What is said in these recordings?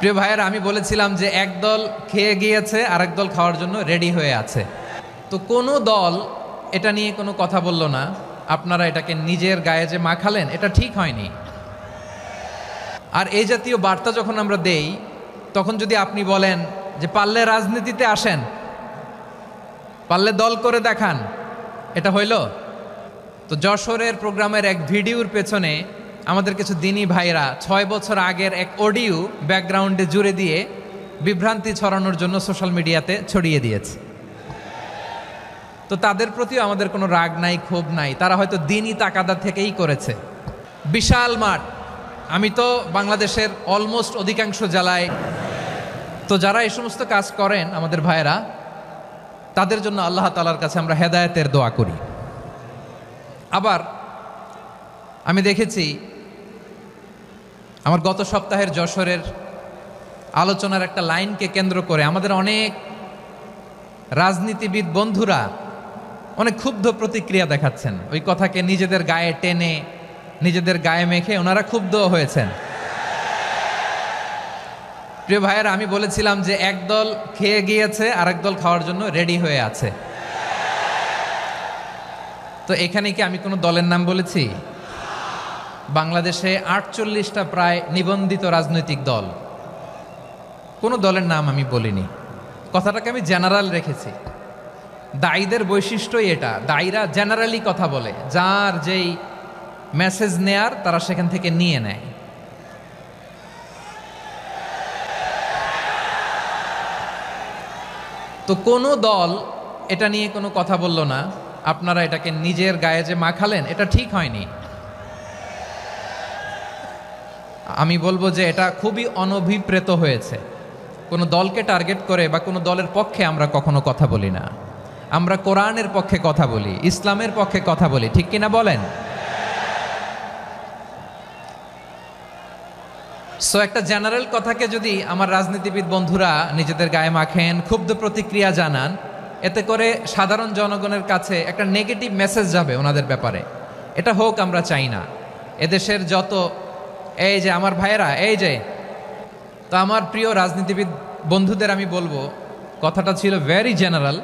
প্রিয় ভাইয়েরা, আমি বলেছিলাম যে এক দল খেয়ে গিয়েছে আর এক দল খাওয়ার জন্য রেডি হয়ে আছে। তো কোনো দল এটা নিয়ে কোনো কথা বলল না। আপনারা এটাকে নিজের গায়ে যে মাখালেন, এটা ঠিক হয়নি। আর এই জাতীয় বার্তা যখন আমরা দেই, তখন যদি আপনি বলেন যে পারলে রাজনীতিতে আসেন, পারলে দল করে দেখান, এটা হইল? তো যশোরের প্রোগ্রামের এক ভিডিওর পেছনে আমাদের কিছু দিনী ভাইরা 6 বছর আগের এক অডিও ব্যাকগ্রাউন্ডে জুড়ে দিয়ে বিভ্রান্তি ছড়ানোর জন্য সোশ্যাল মিডিয়াতে ছড়িয়ে দিয়েছে। তো তাদের প্রতিও আমাদের কোনো রাগ নাই, ক্ষোভ নাই। তারা হয়তো দিনই তাকাদা থেকেই করেছে। বিশাল মাঠ, আমি তো বাংলাদেশের অলমোস্ট অধিকাংশ জেলায়, তো যারা এই সমস্ত কাজ করেন আমাদের ভাইয়েরা, তাদের জন্য আল্লাহ তাআলার কাছে আমরা হেদায়েতের দোয়া করি। আবার আমি দেখেছি আমার গত সপ্তাহের যশোরের আলোচনার একটা লাইনকে কেন্দ্র করে আমাদের অনেক রাজনীতিবিদ বন্ধুরা অনেক ক্ষুব্ধ প্রতিক্রিয়া দেখাচ্ছেন। ওই কথাকে নিজেদের গায়ে টেনে, নিজেদের গায়ে মেখে ওনারা ক্ষুব্ধ হয়েছেন। প্রিয় ভাইয়েরা, আমি বলেছিলাম যে এক দল খেয়ে গিয়েছে আর এক দল খাওয়ার জন্য রেডি হয়ে আছে। তো এখানে কি আমি কোনো দলের নাম বলেছি? বাংলাদেশে 48টা প্রায় নিবন্ধিত রাজনৈতিক দল, কোনো দলের নাম আমি বলিনি। কথাটাকে আমি জেনারেল রেখেছি। দায়ীদের বৈশিষ্ট্যই এটা, দায়ীরা জেনারেলি কথা বলে, যার যেই মেসেজ নেয়ার তারা সেখান থেকে নিয়ে নেয়। তো কোনো দল এটা নিয়ে কোনো কথা বলল না। আপনারা এটাকে নিজের গায়ে যে মাখালেন, এটা ঠিক হয়নি। আমি বলবো যে এটা খুবই অনভিপ্রেত হয়েছে। কোনো দলকে টার্গেট করে বা কোনো দলের পক্ষে আমরা কখনো কথা বলি না। আমরা কোরআনের পক্ষে কথা বলি, ইসলামের পক্ষে কথা বলি, ঠিক কিনা বলেন? সো একটা জেনারেল কথাকে যদি আমার রাজনীতিবিদ বন্ধুরা নিজেদের গায়ে মাখেন, ক্ষুব্ধ প্রতিক্রিয়া জানান, এতে করে সাধারণ জনগণের কাছে একটা নেগেটিভ মেসেজ যাবে ওনাদের ব্যাপারে। এটা হোক আমরা চাই না। এদেশের যত এই যে আমার ভাইয়েরা, এই যে, তো আমার প্রিয় রাজনীতিবিদ বন্ধুদের আমি বলবো, কথাটা ছিল ভেরি জেনারেল,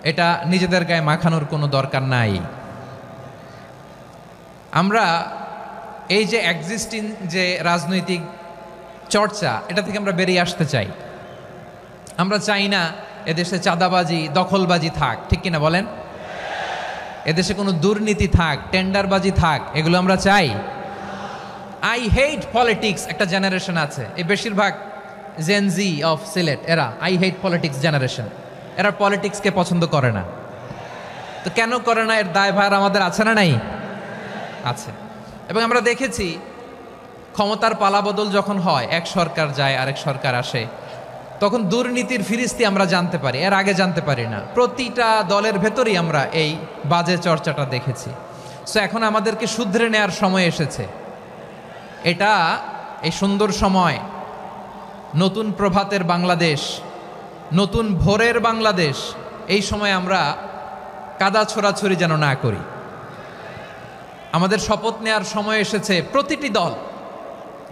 এটা নিজেদের গায়ে মাখানোর কোনো দরকার নাই। আমরা এই যে এক্সিস্টিং যে রাজনৈতিক চর্চা, এটা থেকে আমরা বেরিয়ে আসতে চাই। আমরা চাই না এদেশে চাঁদাবাজি, দখলবাজি থাক, ঠিক কিনা বলেন? এদেশে কোনো দুর্নীতি থাক, টেন্ডারবাজি থাক, এগুলো আমরা চাই? আই হেট পলিটিক্স একটা জেনারেশন আছে, এই বেশিরভাগ জেনজি অফ সিলেট, এরা আই হেট পলিটিক্স জেনারেশন। এরা পলিটিক্সকে পছন্দ করে না। তো কেন করে না, এর দায়ভার আমাদের আছে না নাই? আছে। এবং আমরা দেখেছি ক্ষমতার পালাবদল যখন হয়, এক সরকার যায় আরেক সরকার আসে, তখন দুর্নীতির ফিরিস্তি আমরা জানতে পারি, এর আগে জানতে পারি না। প্রতিটা দলের ভেতরেই আমরা এই বাজে চর্চাটা দেখেছি। সো এখন আমাদেরকে শুধরে নেওয়ার সময় এসেছে। এটা এই সুন্দর সময়, নতুন প্রভাতের বাংলাদেশ, নতুন ভোরের বাংলাদেশ, এই সময় আমরা কাদা ছোড়াছুরি যেন না করি। আমাদের শপথ নেওয়ার সময় এসেছে। প্রতিটি দল,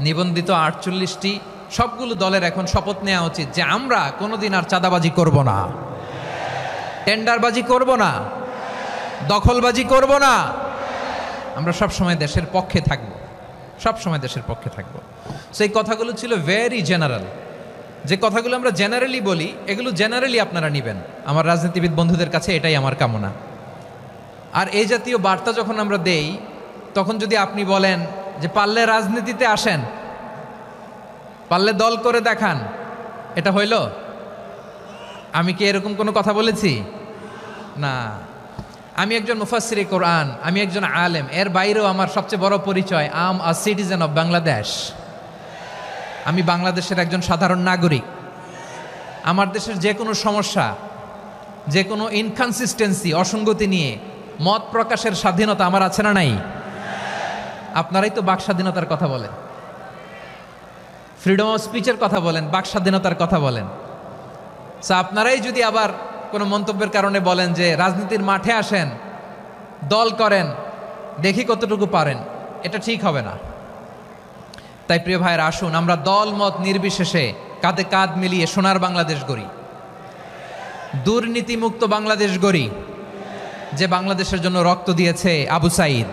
নিবন্ধিত 48টি, সবগুলো দলের এখন শপথ নেওয়া উচিত যে আমরা কোনোদিন আর চাঁদাবাজি করব না, টেন্ডারবাজি করব না, দখলবাজি করব না। আমরা সবসময় দেশের পক্ষে থাকব, সবসময় দেশের পক্ষে থাকব। সেই কথাগুলো ছিল ভেরি জেনারেল। যে কথাগুলো আমরা জেনারেলি বলি, এগুলো জেনারেলি আপনারা নেবেন। আমার রাজনীতিবিদ বন্ধুদের কাছে এটাই আমার কামনা। আর এই জাতীয় বার্তা যখন আমরা দেই, তখন যদি আপনি বলেন যে পারলে রাজনীতিতে আসেন, পারলে দল করে দেখান, এটা হইল? আমি কি এরকম কোনো কথা বলেছি? না। আমি একজন মুফাসসিরে কোরআন, আমি একজন আলেম, এর বাইরেও আমার সবচেয়ে বড় পরিচয় আম আ সিটিজেন অফ বাংলাদেশ। আমি বাংলাদেশের একজন সাধারণ নাগরিক। আমার দেশের যে কোনো সমস্যা, যে কোনো ইনকনসিস্টেন্সি, অসঙ্গতি নিয়ে মত প্রকাশের স্বাধীনতা আমার আছে না নাই? আপনারাই তো বাক স্বাধীনতার কথা বলেন, ফ্রিডম অফ স্পিচের কথা বলেন, বাক স্বাধীনতার কথা বলেন। সো আপনারাই যদি আবার কোনো মন্তব্যের কারণে বলেন যে রাজনীতির মাঠে আসেন, দল করেন, দেখি কতটুকু পারেন, এটা ঠিক হবে না। তাই প্রিয় ভাইয়ের আসুন আমরা দল মত নির্বিশেষে কাঁধে কাঁধ মিলিয়ে সোনার বাংলাদেশ গড়ি, দুর্নীতিমুক্ত বাংলাদেশ গড়ি, যে বাংলাদেশের জন্য রক্ত দিয়েছে আবু সাঈদ,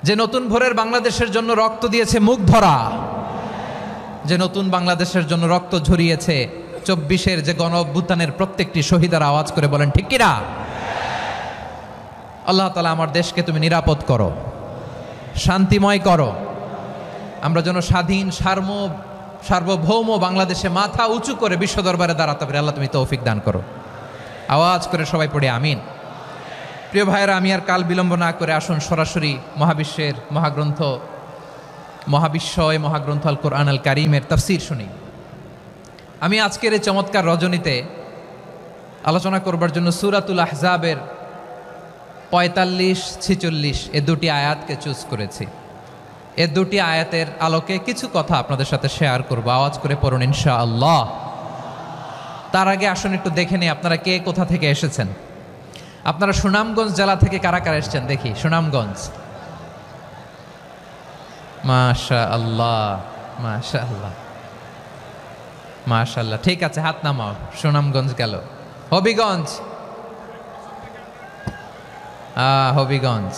যে নতুন ভোরের বাংলাদেশের জন্য রক্ত দিয়েছে মুগ্ধরা, যে নতুন বাংলাদেশের জন্য রক্ত ঝরিয়েছে 24-এর যে গণ অভ্যুত্থানের প্রত্যেকটি শহীদের। আওয়াজ করে বলেন ঠিক কিনা? আল্লাহ তাআলা আমার দেশকে তুমি নিরাপদ করো, শান্তিময় করো, আমরা যেন স্বাধীন সার্বভৌম বাংলাদেশে মাথা উঁচু করে বিশ্ব দরবারে দাঁড়াতে পারি। আল্লাহ তুমি তৌফিক দান করো। আওয়াজ করে সবাই পড়ে আমিন। প্রিয় ভাইয়েরা, আমি আর কাল বিলম্ব না করে আসুন সরাসরি মহাবিশ্বের মহাগ্রন্থ আল কোরআন আল কারীমের তাফসীর শুনি। আমি আজকের এই চমৎকার রজনীতে আলোচনা করবার জন্য সূরাতুল আহজাবের 45-46 এ দুটি আয়াতকে চুজ করেছি। এ দুটি আয়াতের আলোকে কিছু কথা আপনাদের সাথে শেয়ার করব। আওয়াজ করে পড়ুন ইনশাআল্লাহ। তার আগে আসুন একটু দেখে নিই আপনারা কে কোথা থেকে এসেছেন। আপনারা সুনামগঞ্জ জেলা থেকে কারা কারা এসেছেন দেখি। সুনামগঞ্জ, মাশাআল্লাহ মাশাআল্লাহ মাশাআল্লাহ, ঠিক আছে হাত নামাও। সুনামগঞ্জ গেল। হবিগঞ্জ, হবিগঞ্জ,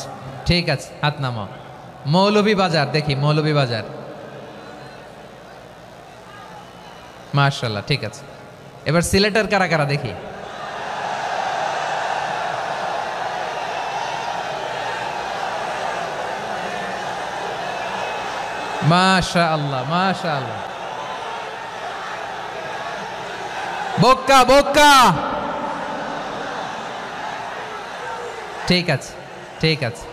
ঠিক আছে হাত নামাও। মৌলভীবাজার দেখি, মৌলভীবাজার, মাশাআল্লাহ, ঠিক আছে। এবার সিলেটের কারা কারা দেখি। মাশাআল্লাহ মাশাআল্লাহ, বক্কা বক্কা, ঠিক আছে ঠিক আছে,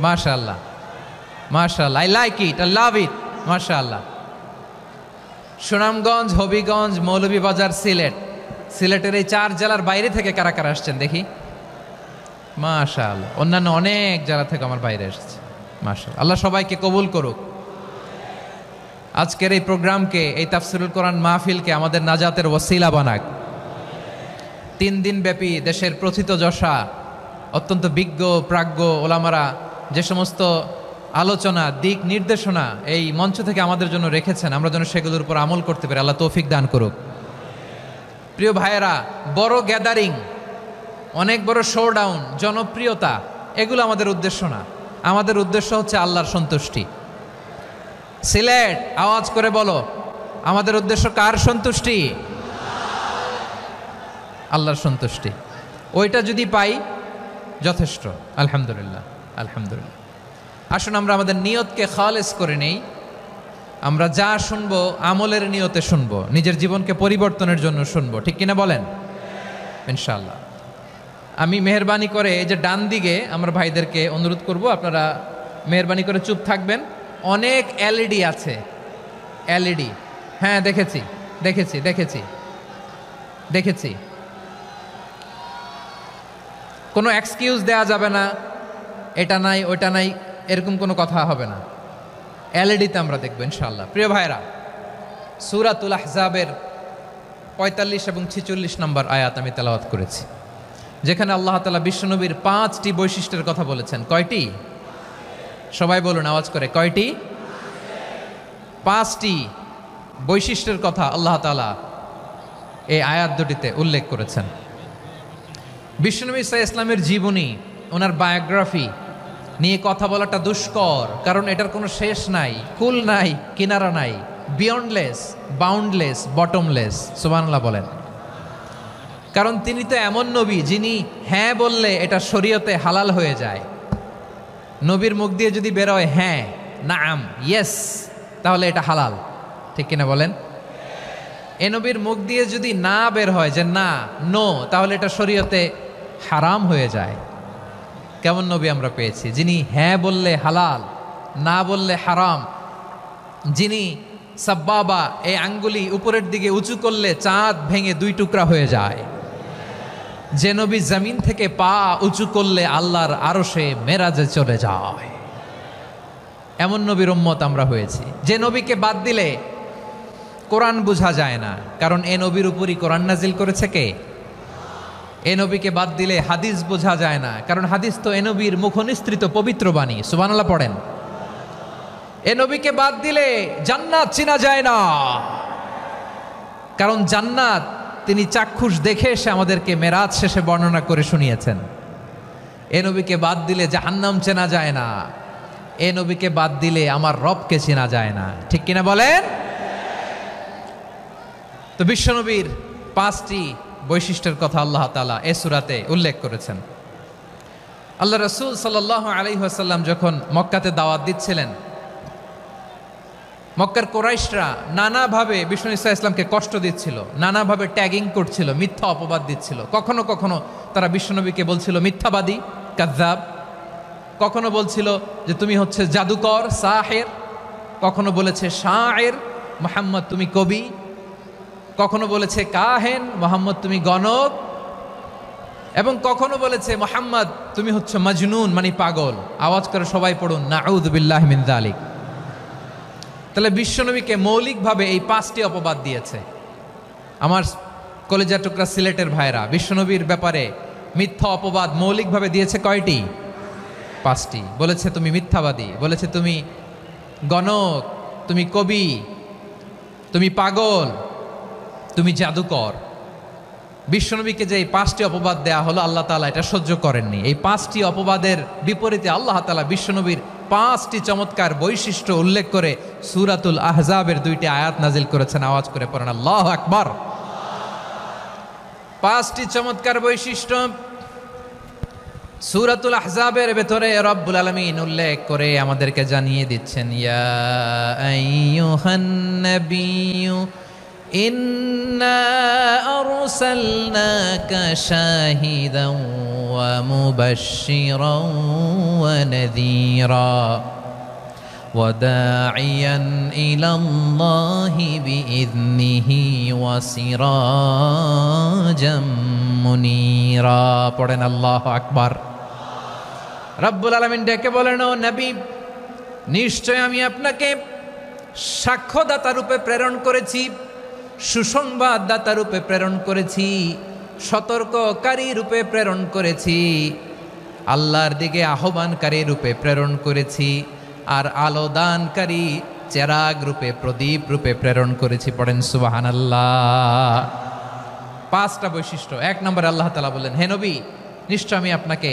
মাশাআল্লাহ মাশাআল্লাহ, I like it, I love it, মাশাআল্লাহ। সুনামগঞ্জ, হবিগঞ্জ, মৌলভীবাজার, সিলেটের এই 4 জেলার বাইরে থেকে কারা কারা আসছেন দেখি। মাশাআল্লাহ, অন্যান্য অনেক জেলা থেকে আমার বাইরে এসেছে। মাশাআল্লাহ, আল্লাহ সবাইকে কবুল করুক। আজকের এই প্রোগ্রামকে, এই তাফসীরুল কোরআন মাহফিলকে আমাদের নাজাতের ওসিলা বানাক। 3 দিন ব্যাপী দেশের প্রথিতযশা অত্যন্ত বিজ্ঞ প্রাজ্ঞ ওলামারা যে সমস্ত আলোচনা, দিক নির্দেশনা এই মঞ্চ থেকে আমাদের জন্য রেখেছেন, আমরা যেন সেগুলোর উপর আমল করতে পারি। আল্লাহ তৌফিক দান করুক। প্রিয় ভাইয়েরা, বড় গ্যাদারিং, অনেক বড় শোডাউন, জনপ্রিয়তা, এগুলো আমাদের উদ্দেশ্য না। আমাদের উদ্দেশ্য হচ্ছে আল্লাহর সন্তুষ্টি। সিলেট, আওয়াজ করে বলো, আমাদের উদ্দেশ্য কার সন্তুষ্টি? আল্লাহর সন্তুষ্টি। ওইটা যদি পাই যথেষ্ট, আলহামদুলিল্লাহ আলহামদুলিল্লাহ। আসুন আমরা আমাদের নিয়তকে খালেস করে নেই। আমরা যা শুনবো আমলের নিয়তে শুনবো, নিজের জীবনকে পরিবর্তনের জন্য শুনবো, ঠিক কিনা বলেন? ইনশাআল্লাহ। আমি মেহরবানি করে এই যে ডান দিকে আমার ভাইদেরকে অনুরোধ করব, আপনারা মেহরবানি করে চুপ থাকবেন। অনেক এলইডি আছে, এলইডি, হ্যাঁ দেখেছি দেখেছি দেখেছি দেখেছি। কোনো এক্সকিউজ দেয়া যাবে না, এটা নাই ওইটা নাই, এরকম কোনো কথা হবে না। এলইডিতে আমরা দেখবো ইনশাআল্লাহ। প্রিয় ভাইরা, সূরাতুল আহজাবের 45 এবং 46 নম্বর আয়াত আমি তেলাওয়াত করেছি, যেখানে আল্লাহ তাআলা বিশ্বনবীর 5টি বৈশিষ্ট্যের কথা বলেছেন। কয়টি? সবাই বলুন আওয়াজ করে, কয়টি? 5টি বৈশিষ্ট্যের কথা আল্লাহ তাআলা এই আয়াত দুটিতে উল্লেখ করেছেন। বিশ্বনবী সাল্লাল্লাহু আলাইহি ইসলামের জীবনী, ওনার বায়োগ্রাফি নিয়ে কথা বলাটা দুষ্কর, কারণ এটার কোনো শেষ নাই, কুল নাই, কিনারা নাই, বিয়ন্ডলেস, বাউন্ডলেস, বটমলেস। সুবহানাল্লাহ বলেন। কারণ তিনি তো এমন নবী যিনি হ্যাঁ বললে এটা শরীয়তে হালাল হয়ে যায়। নবীর মুখ দিয়ে যদি বেরোয় হ্যাঁ, নাম, ইয়েস, তাহলে এটা হালাল, ঠিক কিনা বলেন? এ নবীর মুখ দিয়ে যদি না বের হয় যে না, নো, তাহলে এটা শরীয়তে হারাম হয়ে যায়। কেমন নবী আমরা পেয়েছি, যিনি হ্যাঁ বললে হালাল, না বললে হারাম, যিনি সাব্বাবা, এই আঙ্গুলি উপরের দিকে উঁচু করলে চাঁদ ভেঙে 2 টুকরা হয়ে যায়, যে নবী জমিন থেকে পা উঁচু করলে আল্লাহর আরশে মেরাজে চলে যায়, এমন নবীর উম্মত আমরা হয়েছি। যে নবীকে বাদ দিলে কোরআন বোঝা যায় না, কারণ এ নবীর উপরই কোরআন নাজিল করেছে কে? এ নবীকে বাদ দিলে হাদিস বোঝা যায় না, কারণ হাদিস তো এ নবীর মুখনিসৃত পবিত্র বাণী। সুবহানাল্লাহ পড়েন। এ নবীকে বাদ দিলে জান্নাত চেনা যায় না, কারণ জান্নাত তিনি চাক্ষুষ দেখে এসে আমাদেরকে মেরাজ শেষে বর্ণনা করে শুনিয়েছেন। এ নবীকে বাদ দিলে জাহান্নাম চেনা যায় না, এ নবীকে বাদ দিলে আমার রবকে চেনা যায় না। ঠিক কিনা বলেন? তো বিশ্বনবীর 5টি বৈশিষ্ট্যের কথা আল্লাহ তাআলা এ সূরাতে উল্লেখ করেছেন। আল্লাহ রাসূল সাল্লাল্লাহু আলাইহি ওয়াসাল্লাম যখন মক্কাতে দাওয়াত দিচ্ছিলেন, মক্কার কুরাইশরা নানাভাবে বিষ্ণু ইসা ইসলামকে কষ্ট দিচ্ছিল, নানাভাবে ট্যাগিং করছিল, মিথ্যা অপবাদ দিচ্ছিল। কখনো কখনো তারা বিশ্বনবীকে বলছিল মিথ্যাবাদী, কাযযাব। কখনো বলছিল যে তুমি হচ্ছে জাদুকর, সাহের। কখনো বলেছে শায়ের, মুহাম্মদ তুমি কবি। কখনো বলেছে কাহেন, মুহাম্মদ তুমি গণক। এবং কখনো বলেছে মুহাম্মদ তুমি হচ্ছে মাজনুন, মানে পাগল। আওয়াজ করে সবাই পড়ুন নাউযু বিল্লাহি মিন যালিক। তাহলে বিশ্বনবীকে মৌলিকভাবে এই 5টি অপবাদ দিয়েছে। আমার কলেজা টুকরা সিলেটের ভাইরা, বিশ্বনবীর ব্যাপারে মিথ্যা অপবাদ মৌলিকভাবে দিয়েছে কয়টি? 5টি। বলেছে তুমি মিথ্যাবাদী, বলেছে তুমি গণক, তুমি কবি, তুমি পাগল, তুমি জাদুকর। বিশ্বনবীকে যে এই 5টি অপবাদ দেয়া হলো, আল্লাহ তাআলা এটা সহ্য করেননি। এই 5টি অপবাদের বিপরীতে আল্লাহ তাআলা বিশ্বনবীর 5টি চমৎকার বৈশিষ্ট্য উল্লেখ করে সূরাতুল আহজাবের 2টি আয়াত নাজিল করেছেন। আওয়াজ করে পড়েন আল্লাহু আকবার। 5টি চমৎকার বৈশিষ্ট্য সূরাতুল আহজাবের ভেতরে রব্বুল আলামিন উল্লেখ করে আমাদেরকে জানিয়ে দিচ্ছেন, ইয়া আইয়ুহান নাবিয়্যু ইন্না আরসালনাকা শাহিদান ওয়া মুবাশশিরান ওয়া নাযীরা ওয়া দাঈয়ান ইলাল্লাহি বিইذনিহি ওয়া সিরাজাম মুনীরা। পড়েন আল্লাহু আকবার। রব্বুল আলামিন ডেকে বলেন, ও নবী, নিশ্চয় আমি আপনাকে সাক্ষ্যদাতা রূপে প্রেরণ করেছি, সুসংবাদদাতা রূপে প্রেরণ করেছি, সতর্ককারী রূপে প্রেরণ করেছি, আল্লাহর দিকে আহ্বানকারী রূপে প্রেরণ করেছি, আর আলোদানকারী চেরাগ রূপে, প্রদীপ রূপে প্রেরণ করেছি। পড়েন সুবহানাল্লাহ। 5টা বৈশিষ্ট্য। 1 নম্বরে আল্লাহ তাআলা বললেন, হে নবী, নিশ্চয় আমি আপনাকে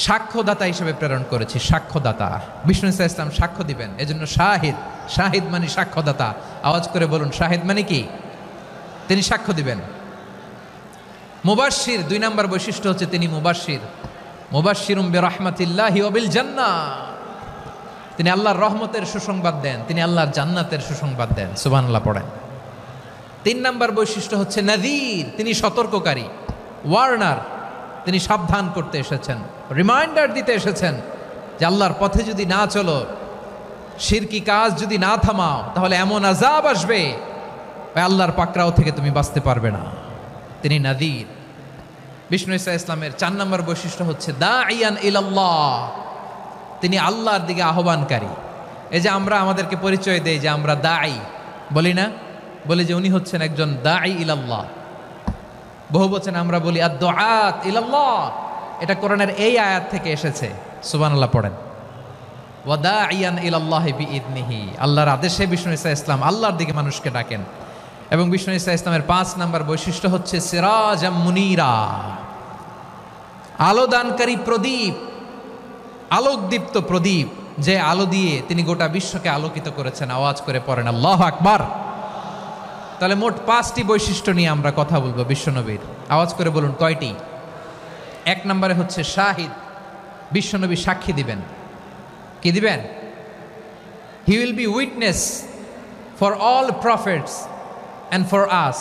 সাক্ষ্যদাতা হিসেবে প্রেরণ করেছি। সাক্ষ্যদাতা, বিষ্ণু ইসা ইসলাম সাক্ষ্য দিবেন, এজন্য শাহিদ। শাহিদ মানে সাক্ষ্যদাতা। আওয়াজ করে বলুন, শাহিদ মানে কি? তিনি সাক্ষ্য দিবেন। মুবাশশির, 2 নম্বর বৈশিষ্ট্য হচ্ছে তিনি মুবাশশির। মুবাশশিরুম বিরাহমাতিল্লাহি ওয়া বিল জান্নাহ। তিনি আল্লাহর রহমতের সুসংবাদ দেন, তিনি আল্লাহর জান্নাতের সুসংবাদ দেন। সুবহানাল্লাহ পড়েন। 3 নম্বর বৈশিষ্ট্য হচ্ছে নাযীর, তিনি সতর্ককারী, ওয়ার্নার। তিনি সাবধান করতে এসেছেন, রিমাইন্ডার দিতে এসেছেন যে আল্লাহর পথে যদি না চলো, শিরকি কাজ যদি না থামাও, তাহলে এমন আযাব আসবে আল্লাহর পাকড়াও থেকে তুমি বাঁচতে পারবে না। তিনি নাযীর। বিষ্ণু ইসা ইসলামের 4 নম্বর বৈশিষ্ট্য হচ্ছে দাঈয়ান ইলাল্লাহ, তিনি আল্লাহর দিকে আহ্বানকারী। এই যে আমরা আমাদেরকে পরিচয় দেই যে আমরা দাঈ, বলি না? বলি যে উনি হচ্ছেন একজন দাঈ ইলাল্লাহ। বহুবচনে আমরা বলি আদ-দুআত ইলাল্লাহ। এটা কোরআনের এই আয়াত থেকে এসেছে। সুবহানাল্লাহ পড়েন। ওয়া দাঈয়ান ইলাল্লাহি বিইذনিহি, আল্লাহর আদেশে বিষ্ণু ইসা ইসলাম আল্লাহর দিকে মানুষকে ডাকেন। এবং বিষ্ণু ইসা ইসলামের 5 নম্বর বৈশিষ্ট্য হচ্ছে সিরাজাম মুনীরা, আলোদানকারী প্রদীপ, আলোকদীপ্ত প্রদীপ, যে আলো দিয়ে তিনি গোটা বিশ্বকে আলোকিত করেছেন। আওয়াজ করে পড়েন আল্লাহু আকবার। তাহলে মোট 5টি বৈশিষ্ট্য নিয়ে আমরা কথা বলবো বিশ্বনবীর। আওয়াজ করে বলুন কয়টি? 1 নম্বরে হচ্ছে শাহিদ, বিশ্বনবী সাক্ষী দিবেন। কি দিবেন? He will be witness for all prophets and for us.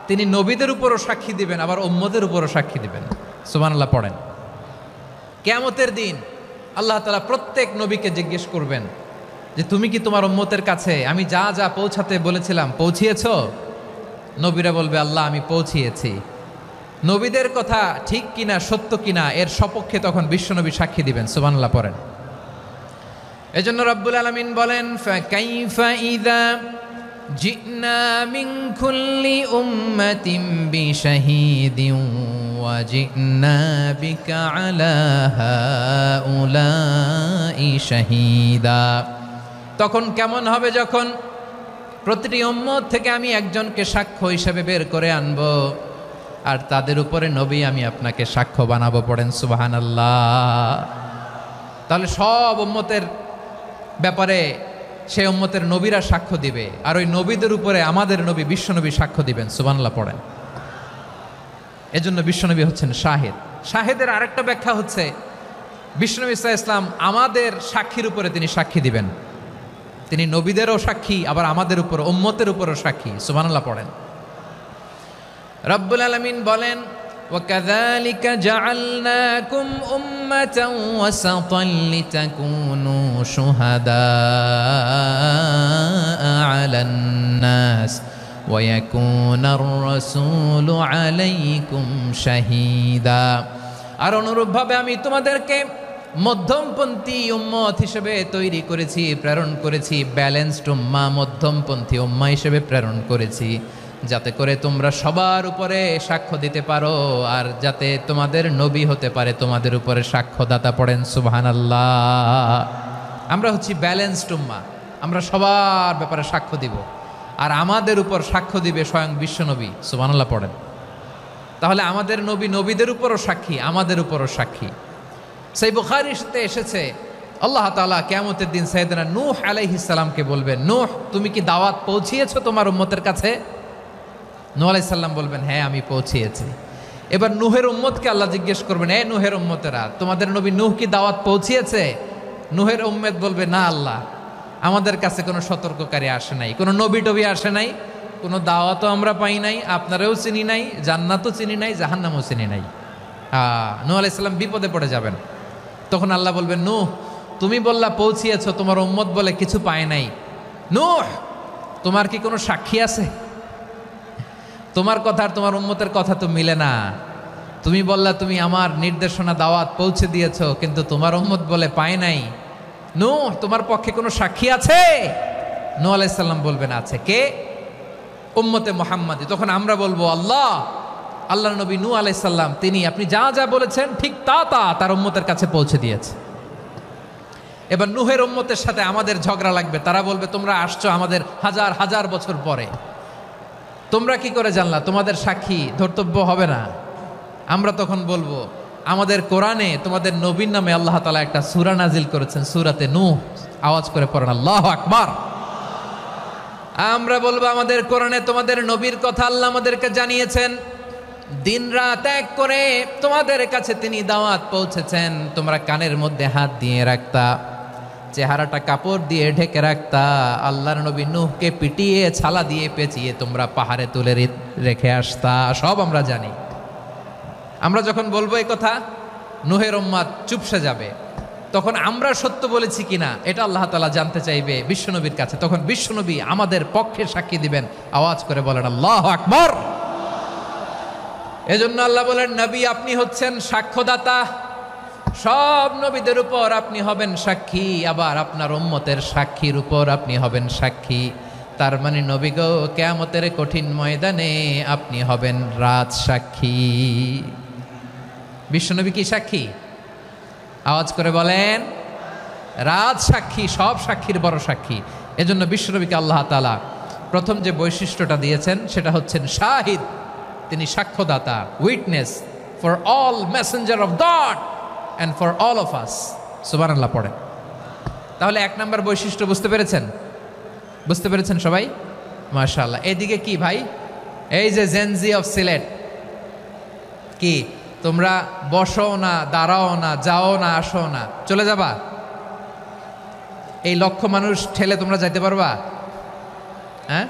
তিনি নবীদের উপরও সাক্ষী দিবেন, আবার উম্মতের উপরও সাক্ষী দিবেন। সুবহানাল্লাহ পড়েন। কিয়ামতের দিন আল্লাহ তাআলা প্রত্যেক নবীকে জিজ্ঞেস করবেন যে তুমি কি তোমার উম্মতের কাছে আমি যা যা পৌঁছাতে বলেছিলাম পৌঁছিয়েছো? নবীরা বলবে আল্লাহ আমি পৌঁছিয়েছি। নবীদের কথা ঠিক কিনা, সত্য কিনা, এর সপক্ষে তখন বিশ্বনবী সাক্ষী দিবেন। সুবহানাল্লাহ পড়েন। এজন্য রব্বুল আলামিন বলেন, ফাকাইফা ইযা জিনা মিন কুল্লি উম্মাতিন বিশাহীদিন ওয়া জিনা বিকা আলা হাউলাই শাহীদা। তখন কেমন হবে যখন প্রতিটি উম্মত থেকে আমি একজনকে সাক্ষ্য হিসেবে বের করে আনব, আর তাদের উপরে নবী আমি আপনাকে সাক্ষ্য বানাবো। পড়েন সুবহানাল্লাহ। তাহলে সব উম্মতের ব্যাপারে সেই উম্মতের নবীরা সাক্ষ্য দিবে, আর ওই নবীদের উপরে আমাদের নবী বিশ্বনবী সাক্ষ্য দিবেন। সুবহানাল্লাহ পড়েন। এজন্য বিশ্বনবী হচ্ছেন শাহেদ। শাহেদের আরেকটা ব্যাখ্যা হচ্ছে বিশ্বনবী সাল্লাল্লাহু আলাইহি ওয়াসাল্লাম আমাদের সাক্ষীর উপরে তিনি সাক্ষী দিবেন। তিনি নবীদেরও সাক্ষী, আবার আমাদের উপর উম্মতের উপরও সাক্ষী। সুবহানাল্লাহ পড়েন। রব্বুল আলামিন বলেন, وَكَذَلِكَ جَعَلْنَاكُمْ أُمَّةً وَسَطًا لِتَكُونُوا شُهَدَاءَ عَلَى النَّاسِ وَيَكُونَ الرَّسُولُ عَلَيْكُمْ شَهِيدًا। আর অনুরূপভাবে আমি তোমাদেরকে মধ্যমপন্থী উম্মত হিসেবে তৈরি করেছি, প্রেরণ করেছি। ব্যালেন্সড উম্মাহ, মধ্যমপন্থী উম্মাহ হিসেবে প্রেরণ করেছি, যাতে করে তোমরা সবার উপরে সাক্ষ্য দিতে পারো, আর যাতে তোমাদের নবী হতে পারে তোমাদের উপরে সাক্ষ্যদাতা। পড়েন সুবহানাল্লাহ। আমরা হচ্ছি ব্যালেন্সড উম্মাহ, আমরা সবার ব্যাপারে সাক্ষ্য দিব, আর আমাদের উপর সাক্ষ্য দিবে স্বয়ং বিশ্বনবী। সুবহানাল্লাহ পড়েন। তাহলে আমাদের নবী নবীদের উপরও সাক্ষী, আমাদের উপরও সাক্ষী। সেই বুখারীতে এসেছে আল্লাহ তাআলা কিয়ামতের দিন সাইয়েদনা নূহ আলাইহিস সালামকে বলবেন, নূহ তুমি কি দাওয়াত পৌঁছিয়েছো তোমার উম্মতের কাছে? নূহ আলাইহিস সালাম বলবেন, হ্যাঁ আমি পৌঁছিয়েছি। এবার নূহের উম্মতকে আল্লাহ জিজ্ঞেস করবেন, এ নূহের উম্মতেরা, তোমাদের নবী নূহ কি দাওয়াত পৌঁছিয়েছে? নূহের উম্মত বলবে, না আল্লাহ, আমাদের কাছে কোনো সতর্ককারী আসে নাই, কোনো নবী টবি আসে নাই, কোনো দাওয়াতও আমরা পাই নাই, আপনারাও চিনি নাই, জান্নাতও চিনি নাই, জাহান্নামও চিনি নাই। নূহ আলাইহিস সালাম বিপদে পড়ে যাবেন। তখন আল্লাহ বলবেন, নূহ তুমি বললা পৌঁছিয়েছো, তোমার উম্মত বলে কিছু পায় নাই। নূহ তোমার কি কোনো সাক্ষী আছে? তোমার কথা আর তোমার উম্মতের কথা তো মিলে না। তুমি বললা তুমি আমার নির্দেশনা দাওয়াত পৌঁছে দিয়েছো, কিন্তু তোমার উম্মত বলে পায় নাই। নূহ তোমার পক্ষে কোনো সাক্ষী আছে? নূহ আলাইহিস সালাম বলবেন, আছে। কে? উম্মতে মুহাম্মাদি। তখন আমরা বলবো, আল্লাহ নবী নূহ আলাইহিস সালাম তিনি আপনি যা যা বলেছেন ঠিক তা তার উম্মতের কাছে পৌঁছে দিয়েছে। এবার নূহের উম্মতের সাথে আমাদের ঝগড়া লাগবে। তারা বলবে, তোমরা আসছো আমাদের হাজার হাজার বছর পরে, তোমরা কি করে জানলা? তোমাদের সাক্ষী ধর্তব্য হবে না। আমরা তখন বলবো, আমাদের কোরআনে তোমাদের নবীর নামে আল্লাহ তাআলা একটা সূরা নাজিল করেছেন, সূরাতে নূহ। আওয়াজ করে পড়েন আল্লাহু আকবার। আমরা বলবো, আমাদের কোরআনে তোমাদের নবীর কথা আল্লাহ আমাদেরকে জানিয়েছেন, দিন রাত এক করে তোমাদের কাছে তিনি দাওয়াত পৌঁছেছেন। তোমরা কানের মধ্যে হাত দিয়ে রাখতা, চেহারাটা কাপড় দিয়ে ঢেকে রাখতা, আল্লাহর নবী নূহকে পিটিয়ে ছালা দিয়ে পেঁচিয়ে তোমরা পাহাড়ে তুলে রেখে আসতা। সব আমরা জানি। আমরা যখন বলবো এই কথা, নূহের উম্মত চুপসে যাবে। তখন আমরা সত্য বলেছি কিনা এটা আল্লাহ তাআলা জানতে চাইবে বিশ্বনবীর কাছে। তখন বিশ্বনবী আমাদের পক্ষে সাক্ষী দিবেন। আওয়াজ করে বলেন আল্লাহু আকবার। এজন্য আল্লাহ বলেন, নবী আপনি হচ্ছেন সাক্ষ্যদাতা, সব নবীদের উপর আপনি হবেন সাক্ষী, আবার আপনার উম্মতের সাক্ষীর উপর আপনি হবেন সাক্ষী। তার মানে নবী গো, কিয়ামতের কঠিন ময়দানে আপনি হবেন রাজ সাক্ষী। বিশ্বনবী কি সাক্ষী? আওয়াজ করে বলেন, রাজ সাক্ষী, সব সাক্ষীর বড় সাক্ষী। এজন্য বিশ্বনবীকে আল্লাহ তাআলা প্রথম যে বৈশিষ্ট্যটা দিয়েছেন সেটা হচ্ছেন শাহিদ। তিনি সাক্ষ্যদাতা, witness for all messenger of God and for all of us. সুবহানাল্লাহ পড়েন। তাহলে এক নম্বর বৈশিষ্ট্য বুঝতে পেরেছেন? বুঝতে পেরেছেন সবাই? মাশাআল্লাহ। এদিকে কি ভাই, এই যে জেনজি অফ সিলেট, কি তোমরা বসো না, দাঁড়াও না, যাও না, আসো না, চলে যাবা? এই লক্ষ মানুষ ঠেলে তোমরা যাইতে পারবা? হ্যাঁ,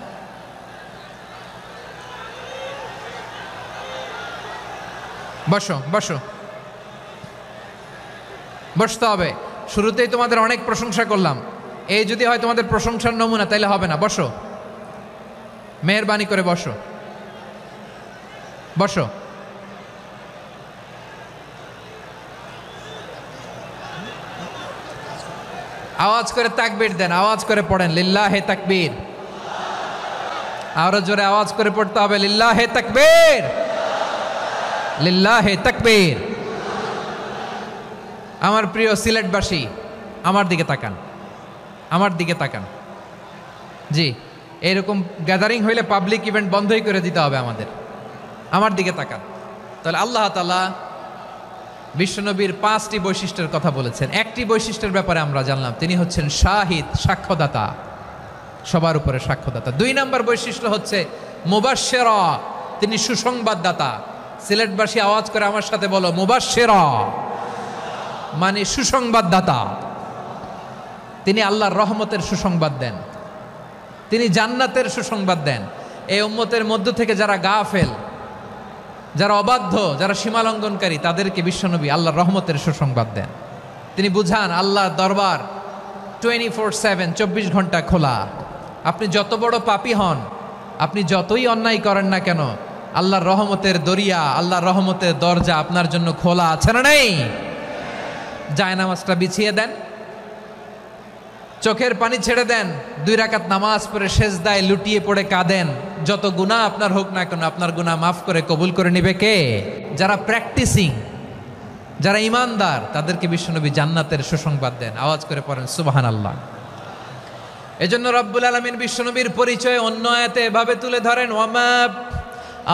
বসো বসো, বসতে হবে। শুরুতেই তোমাদের অনেক প্রশংসা করলাম, এই যদি হয় তোমাদের প্রশংসার নমুনা, তাইলে হবে না। বসো, মেহেরবানি করে বসো, বসো। আওয়াজ করে তাকবীর দেন, আওয়াজ করে পড়েন লিল্লাহে তাকবীর। আরো জোরে আওয়াজ করে পড়তে হবে, লিল্লাহে তাকবীর, লিল্লাহে তাকবীর। আমার প্রিয় সিলেটবাসী, আমার দিকে তাকান। আমার দিকে তাকান। জি, এরকম গ্যাদারিং হইলে পাবলিক ইভেন্ট বন্ধই করে দিতে হবে আমাদের। আমার দিকে তাকান। তাহলে আল্লাহ তাআলা বিশ্বনবীর 5টি বৈশিষ্ট্যের কথা বলেছেন। একটি বৈশিষ্ট্যের ব্যাপারে আমরা জানলাম, তিনি হচ্ছেন শাহিদ, সাক্ষ্যদাতা, সবার উপরে সাক্ষ্যদাতা। 2 নম্বর বৈশিষ্ট্য হচ্ছে মুবাশশিরা, তিনি সুসংবাদদাতা। সিলেটবাসী আওয়াজ করে আমার সাথে বলো, মুবাশশিরা মানে সুসংবাদদাতা। তিনি আল্লাহর রহমতের সুসংবাদ দেন, তিনি জান্নাতের সুসংবাদ দেন। এই উম্মতের মধ্য থেকে যারা গাফেল, যারা অবাধ্য, যারা সীমালঙ্ঘনকারী, তাদেরকে বিশ্বনবী আল্লাহর রহমতের সুসংবাদ দেন। তিনি বুঝান আল্লাহর দরবার 24/7, 24 ঘন্টা খোলা। আপনি যত বড় পাপী হন, আপনি যতই অন্যায় করেন না কেন, আল্লাহর রহমতের দরিয়া, আল্লাহর রহমতের দরজা আপনার জন্য খোলা আছে না নেই? জায়নামাজটা বিছিয়ে দেন, চোখের পানি ছেড়ে দেন, 2 রাকাত নামাজ পড়ে সেজদায় লুটিয়ে পড়ে কাঁদেন। যত গুনাহ আপনার হোক না কেন, আপনার গুনাহ মাফ করে কবুল করে নিবে কে? যারা প্র্যাকটিসিং, যারা ইমানদার, তাদেরকে বিশ্বনবী জান্নাতের সুসংবাদ দেন। আওয়াজ করে পড়েন সুবহানাল্লাহ। এজন্য রব্বুল আলামিন বিশ্বনবীর পরিচয় অন্য আয়াতে এভাবে তুলে ধরেন, ওয়ামা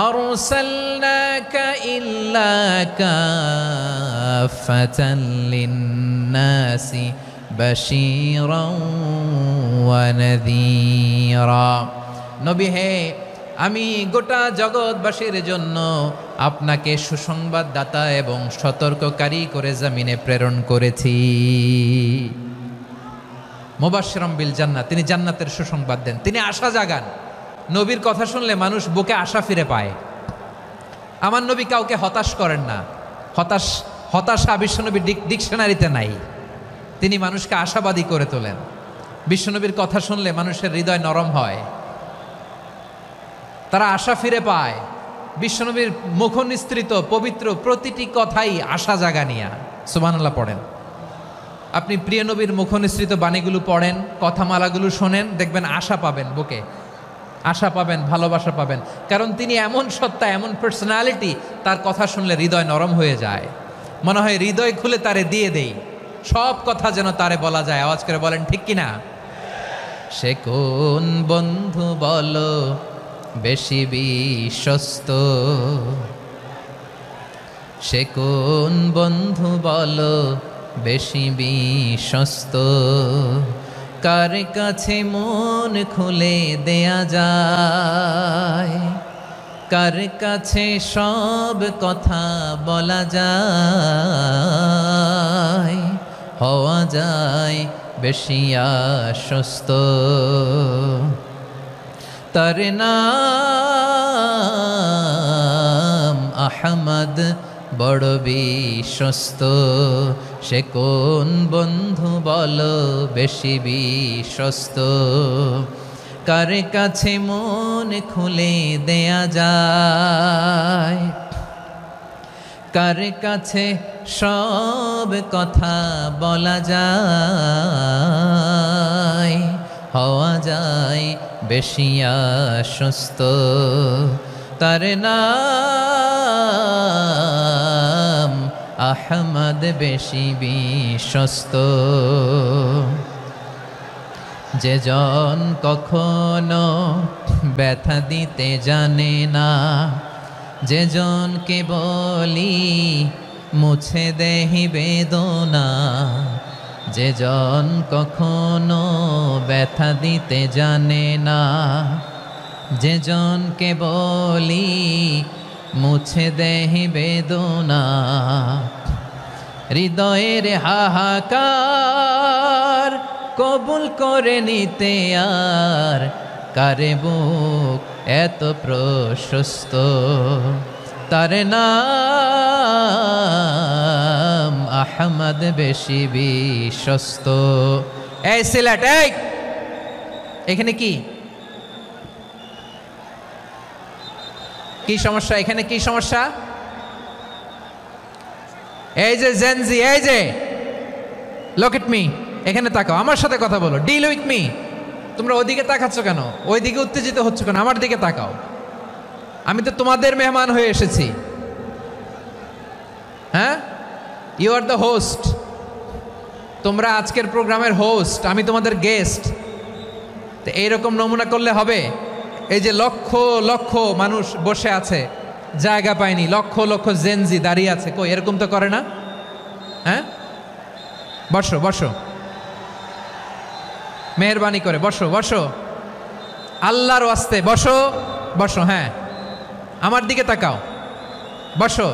আরসালনাকা ইল্লা কাফাতান লিন্নাসি বাশীরাও ওয়া নাযীরা। নবী হে, আমি গোটা জগৎবাসীর জন্য আপনাকে সুসংবাদদাতা এবং সতর্ককারী করে জমিনে প্রেরণ করেছি। মুবাশশিরাম বিল জান্নাত, তিনি জান্নাতের সুসংবাদ দেন, তিনি আশা জাগান। নবীর কথা শুনলে মানুষ বুকে আশা ফিরে পায়। আমার নবী কাউকে হতাশ করেন না। হতাশা বিশ্বনবীর ডিকশনারিতে নাই। তিনি মানুষকে আশাবাদী করে তোলেন। বিশ্বনবীর কথা শুনলে মানুষের হৃদয় নরম হয়, তারা আশা ফিরে পায়। বিশ্বনবীর মুখ নিঃসৃত পবিত্র প্রতিটি কথাই আশা জাগানিয়া। সুবহানাল্লাহ পড়েন। আপনি প্রিয় নবীর মুখ নিঃসৃত বাণীগুলো পড়েন, কথামালাগুলো শোনেন, দেখবেন আশা পাবেন, বুকে আশা পাবেন, ভালোবাসা পাবেন। কারণ তিনি এমন সত্তা, এমন পার্সোনালিটি, তার কথা শুনলে হৃদয় নরম হয়ে যায়। মনে হয় হৃদয় খুলে তারে দিয়ে দেই, সব কথা যেন তারে বলা যায়। আওয়াজ করে বলেন ঠিক কিনা? সে কোন বন্ধু বলো বেশি বিশ্বস্ত, সে কোন বন্ধু বলো বেশি বিশ্বস্ত, কার কাছে মন খুলে দেয়া যায়, কার কাছে সব কথা বলা যায়, হওয়া যায় বেশি আশ্বস্ত। তার নাম আহমদ, বড় বিশ্বস্ত। সে কোন বন্ধু বলো বেশি বিশ্বস্ত, কার কাছে মন খুলে দেয়া যায়, কার কাছে সব কথা বলা যায়, হওয়া যায় বেশি আশ্বস্ত। তার নাম আহমদ, বেশি বিশ্বস্ত। যে জন কখনো ব্যথা দিতে জানে না, যে জনকে বলি মুছে দেহি বেদনা, যে জন কখনো ব্যথা দিতে জানে না, যে জনকে বলি মুছে দেহি বেদনা, হৃদয়ের হাহাকার কবুল করে নিতে আর কারে বুক এত প্রশস্ত। তার নাম আহমদ, বেশি বিশ্বস্ত। এই সিলেট, এই এখানে কি কি সমস্যা? এখানে কি সমস্যা? এই যে জেনজি, এই যে লুক এট মি, এখানে তাকাও, আমার সাথে কথা বলো, ডিল উইথ মি। তোমরা ওইদিকে তাকাচ্ছ কেন? ওইদিকে উত্তেজিত হচ্ছ কেন? আমার দিকে তাকাও। আমি তো তোমাদের মেহমান হয়ে এসেছি। হ্যাঁ, ইউ আর দ্য হোস্ট। তোমরা আজকের প্রোগ্রামের হোস্ট, আমি তোমাদের গেস্ট। তো এইরকম নমুনা করলে হবে? এই যে লক্ষ লক্ষ মানুষ বসে আছে, জায়গা পায়নি, লক্ষ লক্ষ জেনজি দাঁড়িয়ে আছে, কই এরকম তো করে না? হ্যাঁ, বসো বসো, মেহরবানি করে বসো বসো, আল্লাহর ওয়াস্তে বসো বসো। হ্যাঁ, আমার দিকে তাকাও, বসো।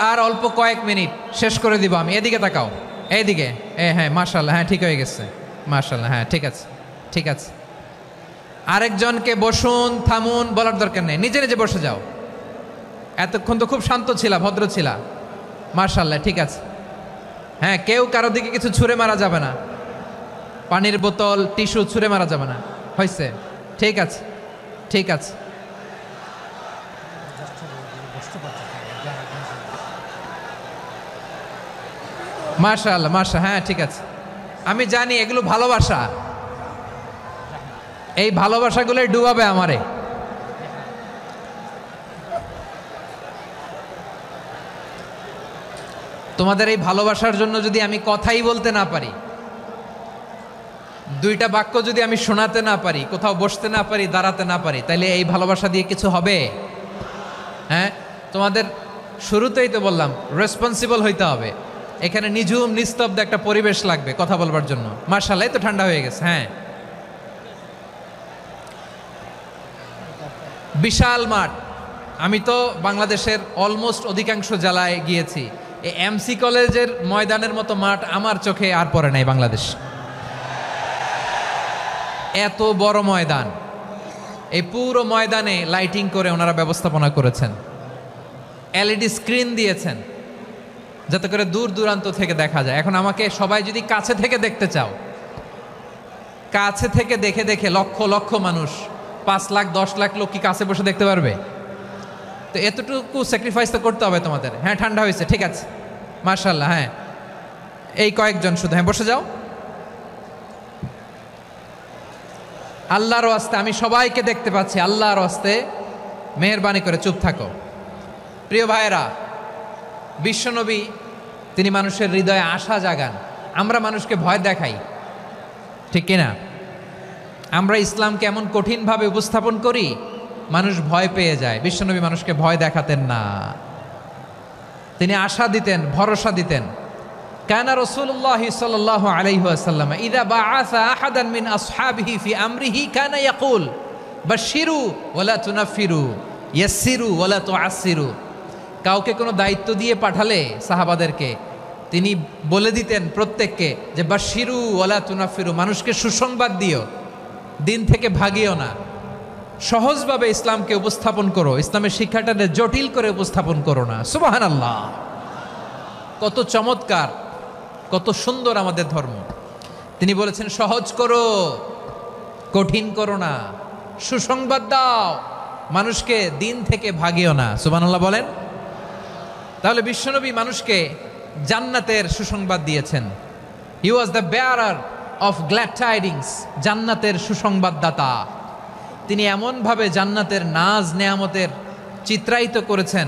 আর অল্প কয়েক মিনিট, শেষ করে দিব আমি। এদিকে তাকাও, এইদিকে। হ্যাঁ, মাশাআল্লাহ, হ্যাঁ ঠিক হয়ে গেছে, মাশাআল্লাহ, হ্যাঁ ঠিক আছে ঠিক আছে। আরেকজনকে বসুন থামুন বলার দরকার নেই, নিজে নিজে বসে যাও। এতক্ষণ তো খুব শান্ত ছিলা, ভদ্র ছিলা, মাশাআল্লাহ, ঠিক আছে। হ্যাঁ, কেউ কারো দিকে কিছু ছুঁড়ে মারা যাবে না, পানির বোতল টিস্যু ছুঁড়ে মারা যাবে না, হয়েছে? ঠিক আছে ঠিক আছে। মাশাআল্লাহ মাশাআল্লাহ, হ্যাঁ ঠিক আছে। আমি জানি এগুলো ভালোবাসা, এই ভালোবাসাগুলোই ডুবাবে আমারে। তোমাদের এই ভালোবাসার জন্য যদি আমি কথাই বলতে না পারি, দুইটা বাক্য যদি আমি শোনাতে না পারি, কোথাও বসতে না পারি, দাঁড়াতে না পারি, তাইলে এই ভালোবাসা দিয়ে কিছু হবে? হ্যাঁ, তোমাদের শুরুতেই তো বললাম রেসপন্সিবল হইতে হবে। এখানে নিঝুম নিস্তব্ধ একটা পরিবেশ লাগবে কথা বলবার জন্য। মাশাআল্লাহ, তো ঠান্ডা হয়ে গেছে। হ্যাঁ, বিশাল মাঠ। আমি তো বাংলাদেশের অলমোস্ট অধিকাংশ জেলায় গিয়েছি, এই এমসি কলেজের ময়দানের মতো মাঠ আমার চোখে আর পড়ে নাই বাংলাদেশ। এত বড় ময়দান, এই পুরো ময়দানে লাইটিং করে ওনারা ব্যবস্থাপনা করেছেন, এলইডি স্ক্রিন দিয়েছেন যাতে করে দূর দূরান্ত থেকে দেখা যায়। এখন আমাকে সবাই যদি কাছে থেকে দেখতে চাও, কাছে থেকে দেখে দেখে লক্ষ লক্ষ মানুষ, 5 লাখ 10 লাখ লোক কি কাছে বসে দেখতে পারবে? তো এতটুকু স্যাক্রিফাইস তো করতে হবে তোমাদের। হ্যাঁ, ঠান্ডা হয়েছে, ঠিক আছে, মাশাআল্লাহ। হ্যাঁ, এই কয়েকজন শুধু, হ্যাঁ বসে যাও। আল্লাহর ওয়াস্তে আমি সবাইকে দেখতে পাচ্ছি, আল্লাহর ওয়াস্তে মেহেরবানি করে চুপ থাকো। প্রিয় ভাইয়েরা, বিশ্বনবী তিনি মানুষের হৃদয়ে আশা জাগান। আমরা মানুষকে ভয় দেখাই, ঠিক কিনা? আমরা ইসলামকে এমন কঠিনভাবে উপস্থাপন করি, মানুষ ভয় পেয়ে যায়। বিশ্বনবী মানুষকে ভয় দেখাতেন না, তিনি আশা দিতেন, ভরসা দিতেন। কানা রাসূলুল্লাহ সাল্লাল্লাহু আলাইহি ওয়াসাল্লাম ইযা বাআসা আহাদান মিন আসহাবিহি ফি আমরিহি কানা ইয়াকুল বাশশিরু ওয়ালা তুনাফিরু ইয়াসসিরু ওয়ালা তুআসসিরু। কাউকে কোনো দায়িত্ব দিয়ে পাঠালে সাহাবাদেরকে তিনি বলে দিতেন প্রত্যেককে যে বাশশিরু ওয়ালা তুনাফিরু, মানুষকে সুসংবাদ দিও, দিন থেকে ভাগিও না, সহজভাবে ইসলামকে উপস্থাপন করো, ইসলামের শিক্ষাটাকে জটিল করে উপস্থাপন করো না। সুবহানাল্লাহ, কত চমৎকার, কত সুন্দর আমাদের ধর্ম। তিনি বলেছেন সহজ করো, কঠিন করো না, সুসংবাদ দাও, মানুষকে দিন থেকে ভাগিও না। সুবহানাল্লাহ বলেন। তাহলে বিশ্বনবী মানুষকে জান্নাতের সুসংবাদ দিয়েছেন। He was the bearer of glad tidings, জান্নাতের সুসংবাদদাতা। তিনি এমনভাবে জান্নাতের নাজ নেয়ামতের চিত্রায়িত করেছেন,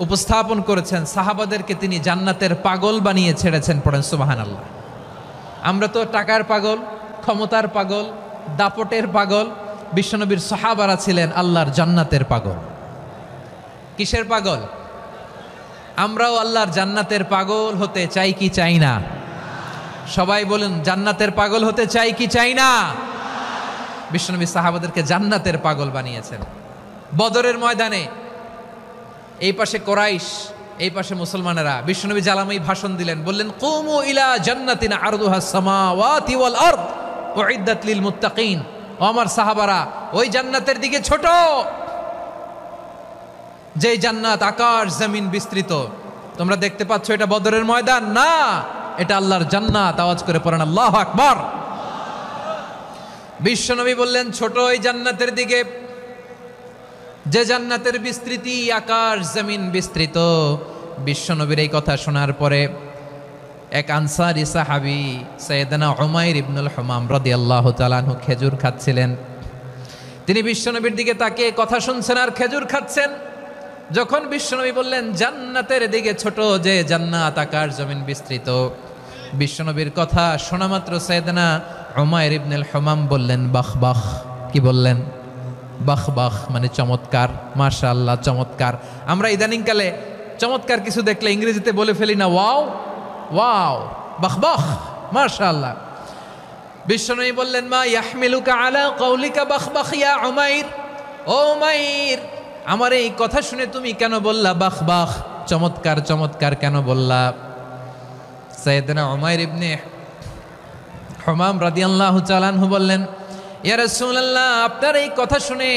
উপস্থাপন করেছেন, সাহাবাদেরকে তিনি জান্নাতের পাগল বানিয়ে ছেড়েছেন। পড়েন সুবহানাল্লাহ। আমরা তো টাকার পাগল, ক্ষমতার পাগল, দাপটের পাগল। বিশ্বনবীর সাহাবারা ছিলেন আল্লাহর জান্নাতের পাগল। কিসের পাগল? আমরাও আল্লাহর জান্নাতের পাগল হতে চাই কি চাই না? সবাই বলুন, জান্নাতের পাগল হতে চাই কি চাই না? বিশ্বনবী সাহাবাদেরকে জান্নাতের পাগল বানিয়েছেন। বদরের ময়দানে এই পাশে কোরাইশ, এই পাশে মুসলমানেরা। বিশ্বনবী জালামাই ভাষণ দিলেন, বললেন কুমু ইলা জান্নাতিন আরদুহা সামাওয়াতি ওয়াল আরদ উইদ্দাত লিল মুত্তাকিন। ও আমার সাহাবারা, ওই জান্নাতের দিকে ছোট, যে জান্নাত আকাশ জমিন বিস্তৃত। তোমরা দেখতে পাচ্ছ এটা বদরের ময়দান না, এটা আল্লাহর জান্নাত। আওয়াজ করে পড়েন আল্লাহু আকবার। বিশ্বনবী বললেন ছোট ওই জান্নাতের দিকে, যে জান্নাতের বিস্তৃতি আকাশ জমিন বিস্তৃত। বিশ্বনবীর এই কথা শোনার পরে এক আনসারী সাহাবী সাইয়েদনা উমাইর ইবনুল হুমাম রাদিয়াল্লাহু তাআলা আনহু খেজুর খাচ্ছিলেন। তিনি বিশ্বনবীর দিকে তাকিয়ে কথা শুনছেন আর খেজুর খাচ্ছেন। যখন বিশ্বনবী বললেন জান্নাতের দিকে ছোট যে জান্নাত আকাশ জমিন বিস্তৃত, বিশ্বনবীর কথা শোনা মাত্র সাইয়েদনা উমাইর ইবনুল হুমাম বললেন বাহ বাহ। কি বললেন? বাহ বাহ, মানে চমৎকার, মাশাআল্লাহ, চমৎকার। আমরা ইদানিংকালে চমৎকার কিছু দেখলে ইংরেজিতে বলে ফেলি না ওয়াও ওয়াও, বাহ বাহ, মাশাআল্লাহ। বিশ্বনবী বললেন মা ইয়াহমিলুকা আলা কওলিকা বাহ বাহ ইয়া উমাইর, ও উমাইর, আমার এই কথা শুনে তুমি কেন বললা বাহ বাহ, চমৎকার চমৎকার কেন বললা? সাইয়েদনা উমাইর ইবনে হুমাম রাদিয়াল্লাহু তাআলা আনহু বললেন ইয়া রাসূলুল্লাহ, আপনার এই কথা শুনে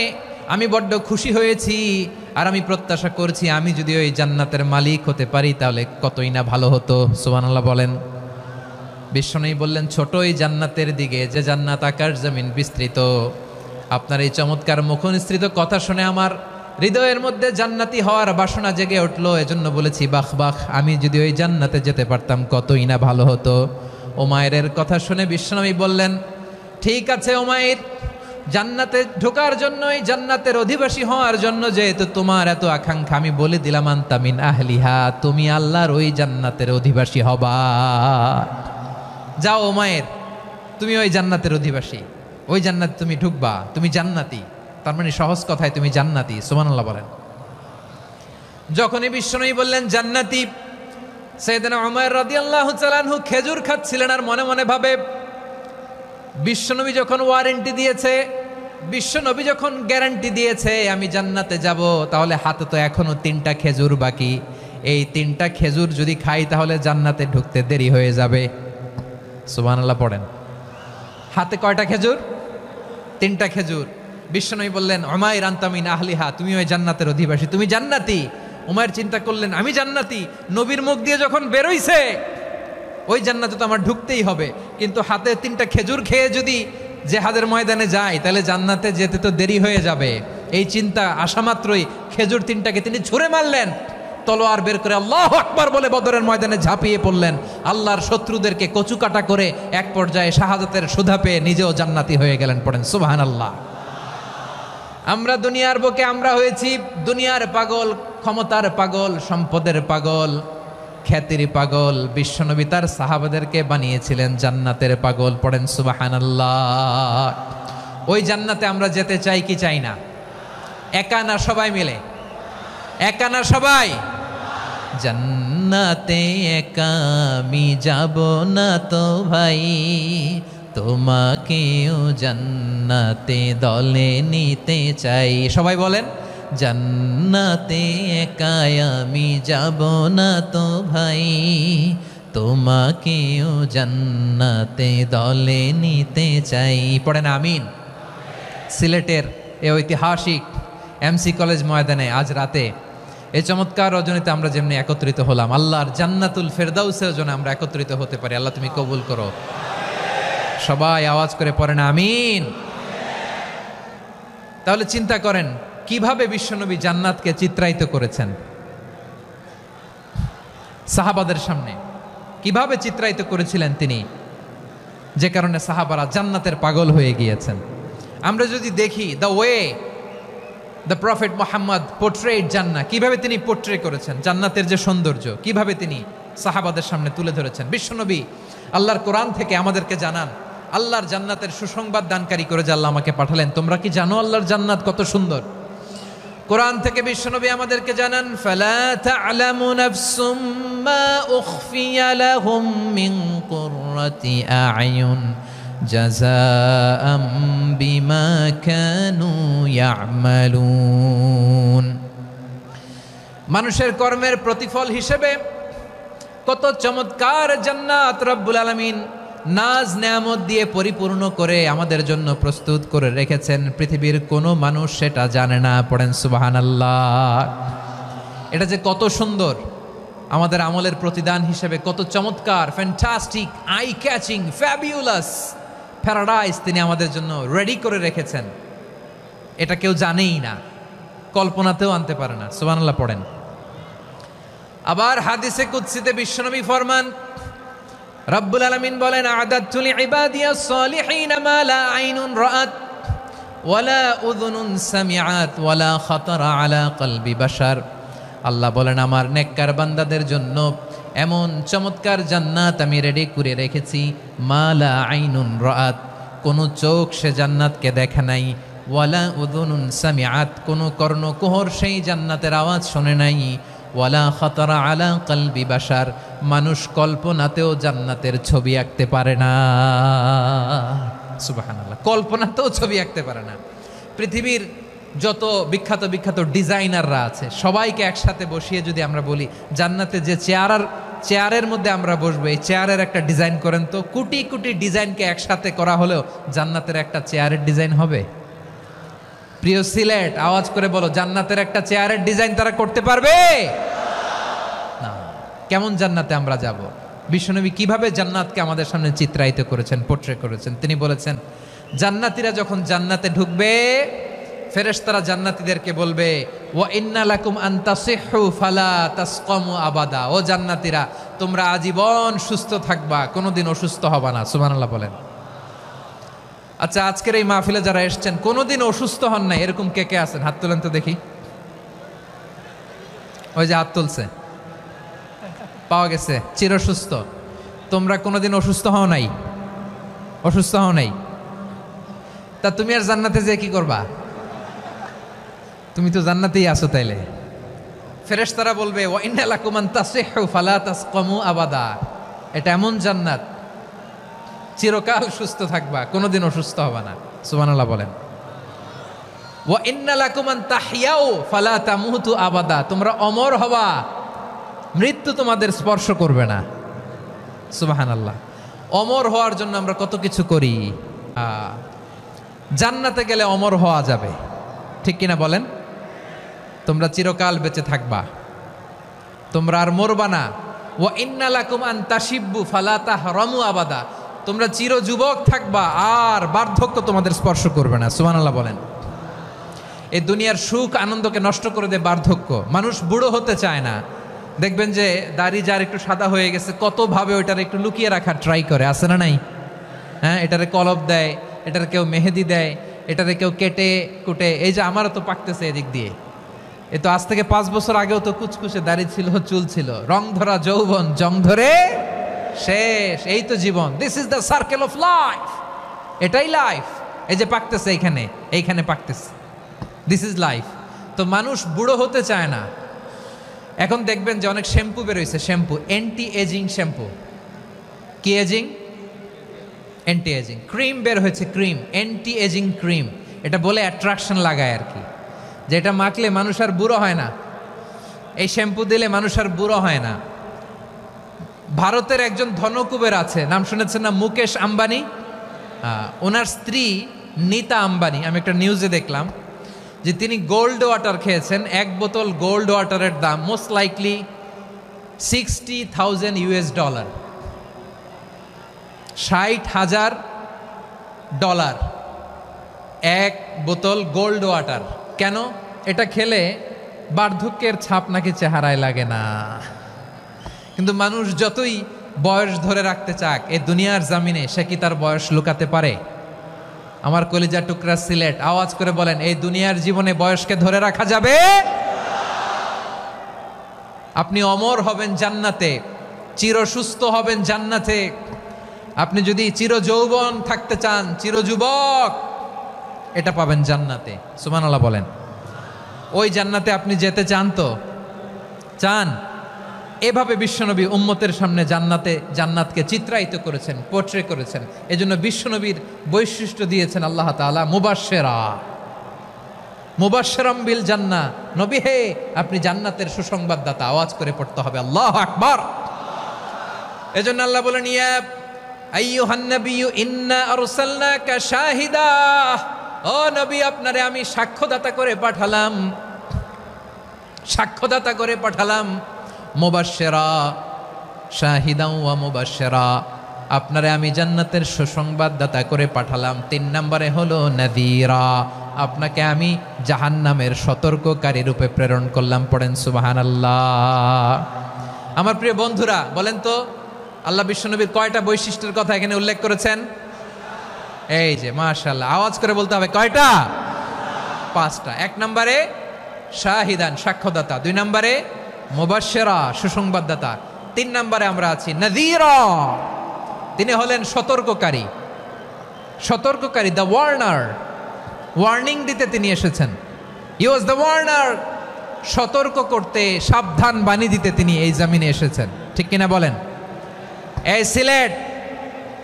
আমি বড্ড খুশি হয়েছি, আর আমি প্রত্যাশা করছি আমি যদি ওই জান্নাতের মালিক হতে পারি তাহলে কতই না ভালো হতো। সুবহানাল্লাহ বলেন। বিশ্বনবী বললেন ছোট এই জান্নাতের দিকে যে জান্নাত আকাশ জমিন বিস্তৃত। আপনার এই চমৎকার মুখনিসৃত কথা শুনে আমার হৃদয়ের মধ্যে জান্নাতি হওয়ার বাসনা জেগে উঠলো, এজন্য বলেছি বাহ বাহ, আমি যদি ওই জান্নাতে যেতে পারতাম কতই না ভালো হতো। উমাইরের কথা শুনে বিশ্বনবী বললেন ঠিক আছে উমাইর, জান্নাতে ঢোকার জন্য, এই জান্নাতের অধিবাসী হওয়ার জন্য যেহেতু তোমার এত আকাঙ্ক্ষা, আমি বলে দিলাম আনতা মিন আহলিহা, তুমি আল্লাহর ওই জান্নাতের অধিবাসী হবা। যাও উমাইর, তুমি ওই জান্নাতের অধিবাসী, ওই জান্নাতে তুমি ঢুকবা, তুমি জান্নাতি। তার মানে সহজ কথায় তুমি জান্নাতি। সুবহানাল্লাহ বলেন। যখনই বিশ্বনবী বললেন জান্নাতি, সাইয়েদনা উমাইর রাদিয়াল্লাহু তাআলা আনহু খেজুর খাচ্ছিলেন আর মনে মনে ভাবে বিশ্বনবী যখন ওয়ারেন্টি দিয়েছে, বিশ্বনবী যখন গ্যারান্টি দিয়েছে আমি জান্নাতে যাব, তাহলে হাতে তো এখনো 3টা খেজুর বাকি। এই 3টা খেজুর যদি খাই তাহলে জান্নাতে ঢুকতে দেরি হয়ে যাবে। সুবহানাল্লাহ পড়েন। হাতে কয়টা খেজুর? 3টা খেজুর। বিশ্বনবী বললেন উমাইর আনতা মিন আহলিহা, তুমি ওই জান্নাতের অধিবাসী, তুমি জান্নাতি। উমাইর চিন্তা করলেন আমি জান্নাতি, নবীর মুখ দিয়ে যখন বেরোইছে ওই জান্নাতে তো আমার ঢুকতেই হবে, কিন্তু হাতে 3টা খেজুর খেয়ে যদি জিহাদের ময়দানে যাই তাহলে জান্নাতে যেতে তো দেরি হয়ে যাবে। এই চিন্তা আসা মাত্রই খেজুর 3টাকে তিনি ছুঁড়ে মারলেন, তলোয়ার বের করে আল্লাহু আকবার বলে বদরের ময়দানে ঝাঁপিয়ে পড়লেন। আল্লাহর শত্রুদেরকে কচুকাটা করে এক পর্যায়ে শাহাদাতের সুধা পেয়ে নিজেও জান্নাতি হয়ে গেলেন। পড়েন সুবহানাল্লাহ। আমরা দুনিয়ার বুকে আমরা হয়েছি দুনিয়ার পাগল, ক্ষমতার পাগল, সম্পদের পাগল, খ্যাতির পাগল। বিশ্বনবী তার সাহাবাদেরকে বানিয়েছিলেন জান্নাতের পাগল। পড়েন সুবহানাল্লাহ। ওই জান্নাতে আমরা যেতে চাই কি চাই না? একা না সবাই মিলে? একা না সবাই? জান্নাতে একা আমি যাব না তো ভাই, তোমাকেও জান্নাতে দলে নিতে চাই। সবাই বলেন জান্নাতে একা আমি যাব না তো ভাই, তোমাকেও জান্নাতে দলে নিতে চাই। পড়েন আমিন। সিলেটের এ ঐতিহাসিক এমসি কলেজ ময়দানে আজ রাতে এই চমৎকার রজনীতে আমরা যেমনি একত্রিত হলাম, আল্লাহর জান্নাতুল ফেরদাউসের জন্য আমরা একত্রিত হতে পারি। আল্লাহ তুমি কবুল করো। সবাই আওয়াজ করে পড়েন আমিন। তাহলে চিন্তা করেন কিভাবে বিশ্বনবী জান্নাতকে চিত্রায়িত করেছেন সাহাবাদের সামনে, কিভাবে চিত্রায়িত করেছিলেন তিনি, যে কারণে সাহাবারা জান্নাতের পাগল হয়ে গিয়েছেন। আমরা যদি দেখি the way the prophet Muhammad portrait জান্নাত, কিভাবে তিনি পোর্ট্রে করেছেন জান্নাতের যে সৌন্দর্য, কিভাবে তিনি সাহাবাদের সামনে তুলে ধরেছেন। বিশ্বনবী আল্লাহর কোরআন থেকে আমাদেরকে জানান, আল্লাহর জান্নাতের সুসংবাদ দানকারী করে যে আল্লাহ আমাকে পাঠালেন। তোমরা কি জানো আল্লাহর জান্নাত কত সুন্দর? কোরআন থেকে বিশ্বনবী আমাদেরকে জানান, ফালা তা'লামু নাফসুম মা উখফিয়া লাহুম মিন কুররাতি আ'য়ুন জাযাআম বিমা কানু ইয়া'মালুন। মানুষের কর্মের প্রতিফল হিসেবে কত চমৎকার জান্নাত রব্বুল আলামিন নাজ নেয়ামত দিয়ে পরিপূর্ণ করে আমাদের জন্য প্রস্তুত করে রেখেছেন। পৃথিবীর কোনো মানুষ সেটা জানে না। পড়েন সুবহানাল্লাহ। এটা যে কত সুন্দর, আমাদের আমলের প্রতিদান হিসেবে কত চমৎকার, fantastic, eye catching, fabulous paradise তিনি আমাদের জন্য রেডি করে রেখেছেন। এটা কেউ জানেই না, কল্পনাতেও আনতে পারে না। সুবহানাল্লাহ পড়েন। আবার হাদিসে কুদসিতে বিশ্বনবী ফরমান, রব্বুল আলামিন বলেন, আ'দাদতু লিইবাদিয়াস সালিহিন মা লা আইনুন রাআত ওয়ালা উযুনুন সামিআত ওয়ালা খাতারা আলা কলবি বাশার আল্লাহ বলেন আমার নেককার বান্দাদের জন্য এমন চমৎকার জান্নাত আমি রেডি করে রেখেছি, মালা আইনুন রাআত, কোনো চোখ সে জান্নাতকে দেখে নাই, ওয়ালা উযুনুন সামিআত, কোনো কর্ণকুহর সেই জান্নাতের আওয়াজ শোনে নাই, ওয়ালা খাতারা আলা কলবি বাশার, মানুষ কল্পনাতেও জান্নাতের ছবি আঁকতে পারে না। সুবহানাল্লাহ, কল্পনাতেও ছবি আঁকতে পারে না। পৃথিবীর যত বিখ্যাত বিখ্যাত ডিজাইনাররা আছে সবাইকে একসাথে বসিয়ে যদি আমরা বলি জান্নাতে যে চেয়ারের মধ্যে আমরা বসবো, এই চেয়ারের একটা ডিজাইন করেন তো, কোটি কোটি ডিজাইনকে একসাথে করা হলেও জান্নাতের একটা চেয়ারের ডিজাইন হবে? প্রিয় সিলেট, আওয়াজ করে বলো, জান্নাতের একটা চেয়ারের ডিজাইন তারা করতে পারবে না। কেমন জান্নাতে আমরা যাব? বিশ্বনবী কিভাবে জান্নাতকে আমাদের সামনে চিত্রায়িত করেছেন, পোট্রে করেছেন। তিনি বলেছেন জান্নাতীরা যখন জান্নাতে ঢুকবে ফেরেশতারা জান্নাতীদেরকে বলবে, ওয়া ইন্না লাকুম আন তাসিহু ফালা তাসকামু আবাদা, ও জান্নাতীরা তোমরা আজীবন সুস্থ থাকবা, কোনোদিন অসুস্থ হবা না। সুবহানাল্লাহ বলেন। আচ্ছা, আজকের এই মাহফিলে যারা এসেছেন কোনোদিন অসুস্থ হন নাই এরকম কে কে আছেন? হাত তোলেন তো দেখি। ওই যে হাত তুলছে, পাওয়া গেছে, চিরসুস্থ। তোমরা কোনোদিন অসুস্থ হও নাই? অসুস্থ হও নাই? তা তুমি আর জান্নাতে যে কি করবা? তুমি তো জান্নাতেই আছো তাইলে। ফেরেশতারা বলবে, ওয়া ইন্না লাকুম আন তাসিহু ফালা তাসকামু আবাদা, এটা এমন জান্নাত চিরকাল সুস্থ থাকবা, কোনোদিন অসুস্থ হবে না। সুবহানাল্লাহ বলেন। ওয়া ইন্না লাকুম আন তাহইয়াউ ফালা তামুতু আবাদা, তোমরা অমর হবা, মৃত্যু তোমাদের স্পর্শ করবে না। সুবহানাল্লাহ। অমর হওয়ার জন্য আমরা কত কিছু করি। জান্নাতে গেলে অমর হওয়া যাবে, ঠিক কিনা বলেন? তোমরা চিরকাল বেঁচে থাকবা, তোমরা আর মরবা না। ওয়া ইন্না লাকুম আন তাশিব্বু ফালা তাহরামু আবাদা, তোমরা চির যুবক থাকবা, আর বার্ধক্য তোমাদের স্পর্শ করবে না। সুবহানাল্লাহ বলেন। এই দুনিয়ার সুখ আনন্দকে নষ্ট করে দেয় বার্ধক্য। মানুষ বুড়ো হতে চায় না। দেখবেন যে দাড়ি যার একটু সাদা হয়ে গেছে কতভাবে ওইটার একটু লুকিয়ে রাখার ট্রাই করে, আছে না নাই? হ্যাঁ, এটারে কলব দেয়, এটারে কেউ মেহেদি দেয়, এটারে কেউ কেটে কুটে। এই যে আমারও তো পাকতেছে এদিক দিয়ে, এ তো আজ থেকে 5 বছর আগেও তো কুচকুচে দাড়ি ছিল, চুল ছিল, রং ধরা যৌবন জং ধরে শেষ। এই তো জীবন, this is the circle of life, এটাই লাইফ। এই যে পাকতেছে এইখানে পাকতেছে, দিস ইজ লাইফ। তো মানুষ বুড়ো হতে চায় না। এখন দেখবেন যে অনেক শ্যাম্পু বেরোইছে, শ্যাম্পু অ্যান্টি এজিং শ্যাম্পু। কি এজিং? Anti aging. ক্রিম বের হয়েছে, ক্রিম, অ্যান্টি এজিং ক্রিম। এটা বলে অ্যাট্রাকশন লাগায় আর কি, যেটা মাখলে মানুষ আর বুড়ো হয় না। এই শ্যাম্পু দিলে মানুষ আর বুড়ো হয় না। ভারতের একজন ধনকুবের আছে, নাম শুনেছেন না? মুকেশ আম্বানি। ওনার স্ত্রী নীতা আম্বানি, আমি একটা নিউজে দেখলাম যে তিনি গোল্ড ওয়াটার খেয়েছেন। 1 বোতল গোল্ড ওয়াটারের দাম মোস্ট লাইকলি $60,000 $60,000 1 বোতল গোল্ড ওয়াটার। কেন? এটা খেলে বার্ধক্যের ছাপ নাকি চেহারায় লাগে না। কিন্তু মানুষ যতই বয়স ধরে রাখতে চাক এই দুনিয়ার জামিনে, সে কি তার বয়স লুকাতে পারে? আমার কলিজা টুকরা সিলেট, আওয়াজ করে বলেন, এই দুনিয়ার জীবনে বয়সকে ধরে রাখা যাবে? আপনি অমর হবেন জান্নাতে, চির সুস্থ হবেন জান্নাতে। আপনি যদি চির যৌবন থাকতে চান, চির যুবক, এটা পাবেন জান্নাতে। সুবহানাল্লাহ বলেন। ওই জান্নাতে আপনি যেতে চান তো? চান? এভাবে বিশ্বনবী উম্মতের সামনে জান্নাতকে চিত্রায়িত করেছেন, পোট্রে করেছেন। এজন্য বিশ্বনবীর বৈশিষ্ট্য দিয়েছেন আল্লাহ তাআলা মুবাশশিরাম বিল জান্নাহ। নবী হে, আপনি জান্নাতের সুসংবাদদাতা। আওয়াজ করে পড়তে হবে আল্লাহু আকবার। এজন্য আল্লাহ বলেন, ইয়া আইয়ুহান নাবিয়্যু ইন্না আরসালনাকা শাহিদা, ও নবী আপনারে আমি সাক্ষ্যদাতা করে পাঠালাম। মুবাশশিরা শাহিদাও ওয়া মুবাশশিরা, আপনারে আমি জান্নাতের সুসংবাদদাতা করে পাঠালাম। 3 নম্বরে হলো নাযীরা, আপনাকে আমি জাহান্নামের সতর্ককারী রূপে প্রেরণ করলাম। পড়েন সুবহানাল্লাহ। আমার প্রিয় বন্ধুরা, বলেন তো আল্লাহ বিশ্বনবীর কয়টা বৈশিষ্ট্যের কথা এখানে উল্লেখ করেছেন? এই যে মাশাআল্লাহ, আওয়াজ করে বলতে হবে, কয়টা? 5টা। 1 নম্বরে শাহিদান, সাক্ষ্যদাতা। 2 নম্বরে মুবাশশিরা, সুসংবাদদাতা। 3 নম্বরে আমরা আছি নাযীরা, তিনি হলেন সতর্ককারী। সতর্ককারী, দ্য ওয়ার্নার, ওয়ার্নিং দিতে তিনি এসেছেন। হি ওয়াজ দ্য ওয়ার্নার, সতর্ক করতে, সাবধান বাণী দিতে তিনি এই জমিনে এসেছেন। ঠিক কিনা বলেন? এই সিলেট,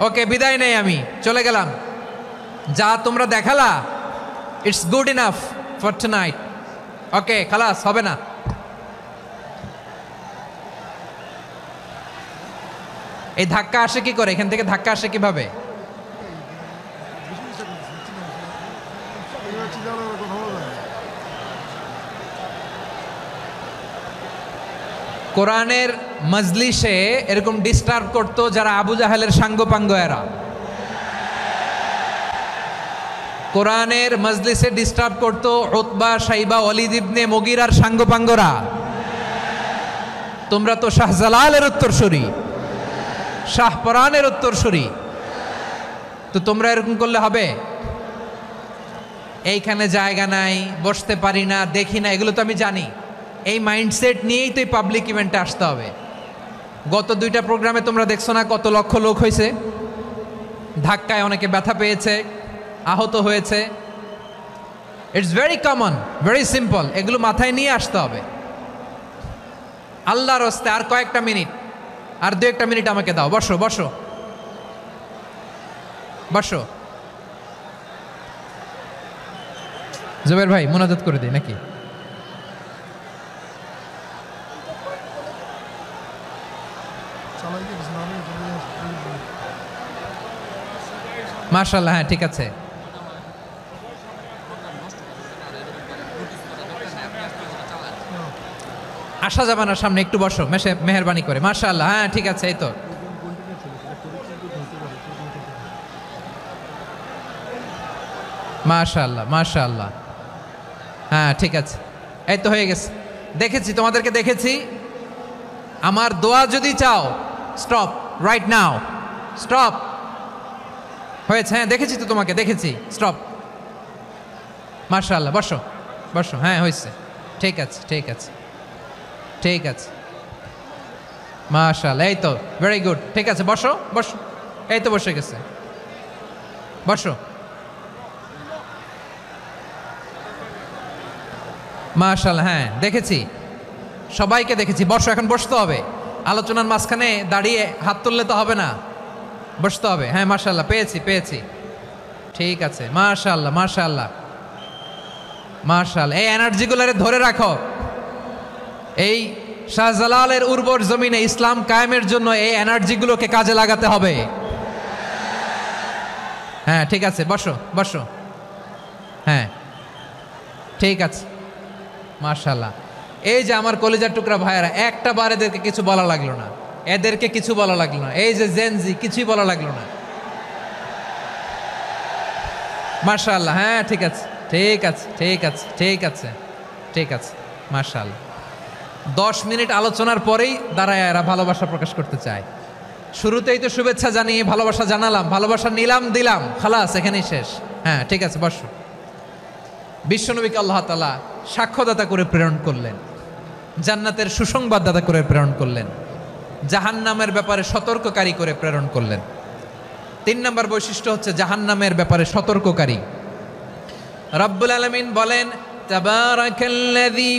ওকে বিদায় নেই, আমি চলে গেলাম। যা তোমরা দেখালা, it's good enough for tonight. Okay, খালাস, হবে না। এই ধাক্কা আসে কি করে? এখান থেকে ধাক্কা আসে কিভাবে? কোরআনের মজলিসে এরকম ডিস্টার্ব করতো যারা আবু জাহেলের সাঙ্গপাঙ্গ এরা। কোরআনের মজলিসে ডিস্টার্ব করতো উতবা, শাইবা, ওয়ালিদ ইবনে মুগীরার সাঙ্গপাঙ্গরা। তোমরা তো শাহজালালের উত্তরসূরি, শাহপরানের উত্তরসূরি, তো তোমরা এরকম করলে হবে? এইখানে জায়গা নাই, বসতে পারি না, দেখি না, এগুলো তো আমি জানি। এই মাইন্ডসেট নিয়েই তো এই পাবলিক ইভেন্টে আসতে হবে। গত 2টা প্রোগ্রামে তোমরা দেখছো না কত লক্ষ লোক হয়েছে? ধাক্কায় অনেকে ব্যথা পেয়েছে, আহত হয়েছে। It's very common, very simple. এগুলো মাথায় নিয়ে আসতে হবে। আল্লাহর রাস্তায় আর কয়েকটা মিনিট, আর 2-1টা মিনিট আমাকে দাও। বসো বসো বসো। জুবের ভাই মুনাজাত করে দিই নাকি? মাশাআল্লাহ, হ্যাঁ ঠিক আছে। আসা যাবে না সামনে, একটু বসো মেহেরবানি করে। মাশাআল্লাহ, হ্যাঁ ঠিক আছে। এই তো মাশাআল্লাহ, মাশাআল্লাহ, হ্যাঁ ঠিক আছে। এই তো হয়ে গেছে। দেখেছি, তোমাদেরকে দেখেছি। আমার দোয়া যদি চাও, স্টপ রাইট নাও, স্টপ। হয়েছে, হ্যাঁ দেখেছি তো তোমাকে, দেখেছি, স্টপ। মাশাআল্লাহ, বসো বসো, হ্যাঁ হয়েছে, ঠিক আছে ঠিক আছে ঠিক আছে। মাশাআল্লাহ, এই তো ভেরি গুড, ঠিক আছে, বসো বসো। এই তো বসে গেছে, বসো। মাশাআল্লাহ, হ্যাঁ দেখেছি, সবাইকে দেখেছি। বসো, এখন বসতে হবে। আলোচনার মাঝখানে দাঁড়িয়ে হাত তুললে তো হবে না, বসতে হবে। হ্যাঁ মাশাআল্লাহ, পেয়েছি পেয়েছি, ঠিক আছে। মাশাআল্লাহ মাশাআল্লাহ মাশাআল্লাহ। এই এনার্জিগুলোরে ধরে রাখো। এই শাহজালালের উর্বর জমিনে ইসলাম কায়েমের জন্য এই এনার্জিগুলোকে কাজে লাগাতে হবে। হ্যাঁ ঠিক আছে, বসো বসো, হ্যাঁ ঠিক আছে। মাশাআল্লাহ। এই যে আমার কলিজার টুকরা ভাইয়েরা, একটা বার এদেরকে কিছু বলা লাগলো না, এদেরকে কিছু বলা লাগলো না। এই যে জেনজি, কিছুই বলা লাগলো না। মাশাআল্লাহ, হ্যাঁ ঠিক আছে ঠিক আছে ঠিক আছে ঠিক আছে ঠিক আছে। মাশাআল্লাহ। 10 মিনিট আলোচনার পরেই দাঁড়ায় এরা ভালোবাসা প্রকাশ করতে চায়। শুরুতেই তো শুভেচ্ছা জানিয়ে ভালোবাসা জানালাম, ভালোবাসা নিলাম, দিলাম, খালাস, এখানেই শেষ। হ্যাঁ ঠিক আছে, বসো। বিশ্বনবীকে আল্লাহ তাআলা সাক্ষ্যদাতা করে প্রেরণ করলেন, জান্নাতের সুসংবাদদাতা করে প্রেরণ করলেন, জাহান্নামের ব্যাপারে সতর্ককারী করে প্রেরণ করলেন। 3 নম্বর বৈশিষ্ট্য হচ্ছে জাহান্নামের ব্যাপারে সতর্ককারী। রব্বুল আলামিন বলেন, তাবারাকাল্লাযী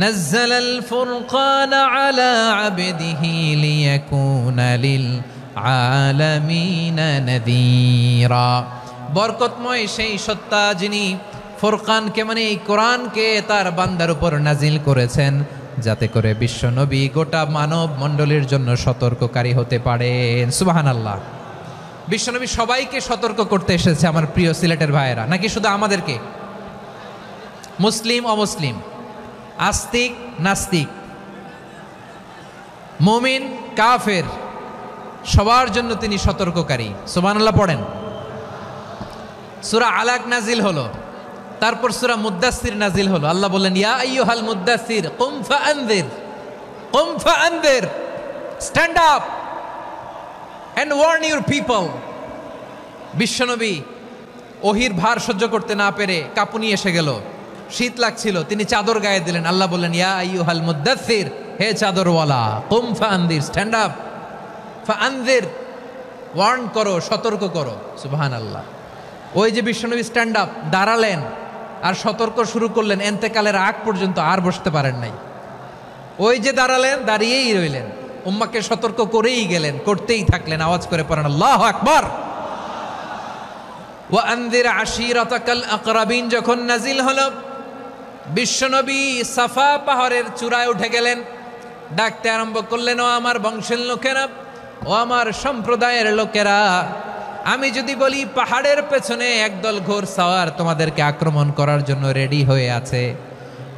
নাযালাল ফুরকানা আলা আবদিহি লিয়াকুনা লিল আলামিনা নাযীরা। বরকতময় সেই সত্তা যিনি ফুরকানকে, মানে এই কোরআনকে তার বান্দার উপর নাজিল করেছেন, যাতে করে বিশ্ব নবী গোটা মানব মণ্ডলীর জন্য সতর্ককারী হতে পারেন। সুবহানাল্লাহ। বিশ্বনবী সবাইকে সতর্ক করতে এসেছে, আমার প্রিয় সিলেটের ভাইয়েরা, নাকি শুধু আমাদেরকে? মুসলিম অমুসলিম, আস্তিক নাস্তিক, মুমিন কাফের, সবার জন্য তিনি সতর্ককারী। সুবহানাল্লাহ পড়েন। সূরা আলাক নাজিল হলো, তারপর সূরা মুদ্দাসসির নাজিল হলো। আল্লাহ বললেন, ইয়া আইয়ুহাল মুদ্দাসসির কুম ফাআনযির, কুম ফাআনযির, stand up and warn your people. বিশ্বনবী ওহির ভার সহ্য করতে না পেরে কাঁপুনি এসে গেল। শীত লাগছিল, তিনি চাদর গায়ে দিলেন। আল্লাহ বললেন, ইয়া আইয়ুহাল মুদ্দাথির, হে চাদরওয়ালা, কুম ফাআনদির, স্ট্যান্ড আপ, ফাআনদির, ওয়ার্ন করো, সতর্ক করো। সুবহানাল্লাহ। ওই যে বিশ্বনবী স্ট্যান্ড আপ, দাঁড়ালেন আর সতর্ক শুরু করলেন, এন্তেকালের আগ পর্যন্ত আর বসতে পারেন নাই। ওই যে দাঁড়ালেন, দাঁড়িয়েই রইলেন, উম্মাকে সতর্ক করেই গেলেন, করতেই থাকলেন। আওয়াজ করে পড়েন আল্লাহু আকবার। ওয়া আনযির আশীরাতাকাল আকরাবিন যখন নাজিল হলো, বিশ্বনবী সাফা পাহাড়ের চূড়ায় উঠে গেলেন, ডাকতে আরম্ভ করলেন, ও আমার বংশের লোকেরা, ও আমার সম্প্রদায়ের লোকেরা, আমি যদি বলি পাহাড়ের পেছনে একদল ঘোড়সাওয়ার তোমাদেরকে আক্রমণ করার জন্য রেডি হয়ে আছে,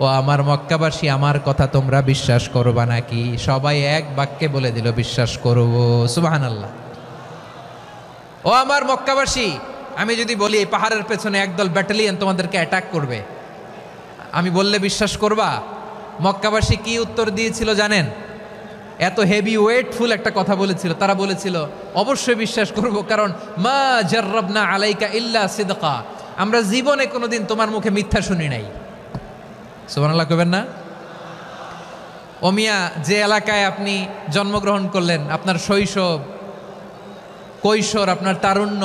ও আমার মক্কাবাসী, আমার কথা তোমরা বিশ্বাস করবা নাকি? সবাই এক বাক্যে বলে দিল, বিশ্বাস করব। সুবহানাল্লাহ। ও আমার মক্কাবাসী, আমি যদি বলি এই পাহাড়ের পেছনে একদল ব্যাটালিয়ন তোমাদেরকে অ্যাটাক করবে, আমি বললে বিশ্বাস করবা? মক্কাবাসী কি উত্তর দিয়েছিল জানেন? এত হেভি ওয়েটফুল একটা কথা বলেছিল। তারা বলেছিল, অবশ্যই বিশ্বাস করব, কারণ মা জাররাবনা আলাইকা ইল্লা সিদকা, আমরা জীবনে কোনোদিন তোমার মুখে মিথ্যা শুনি নাই। সুবহানাল্লাহ কইবেন না? ও মিয়া, যে এলাকায় আপনি জন্মগ্রহণ করলেন, আপনার শৈশব, কৈশোর, আপনার তারুণ্য,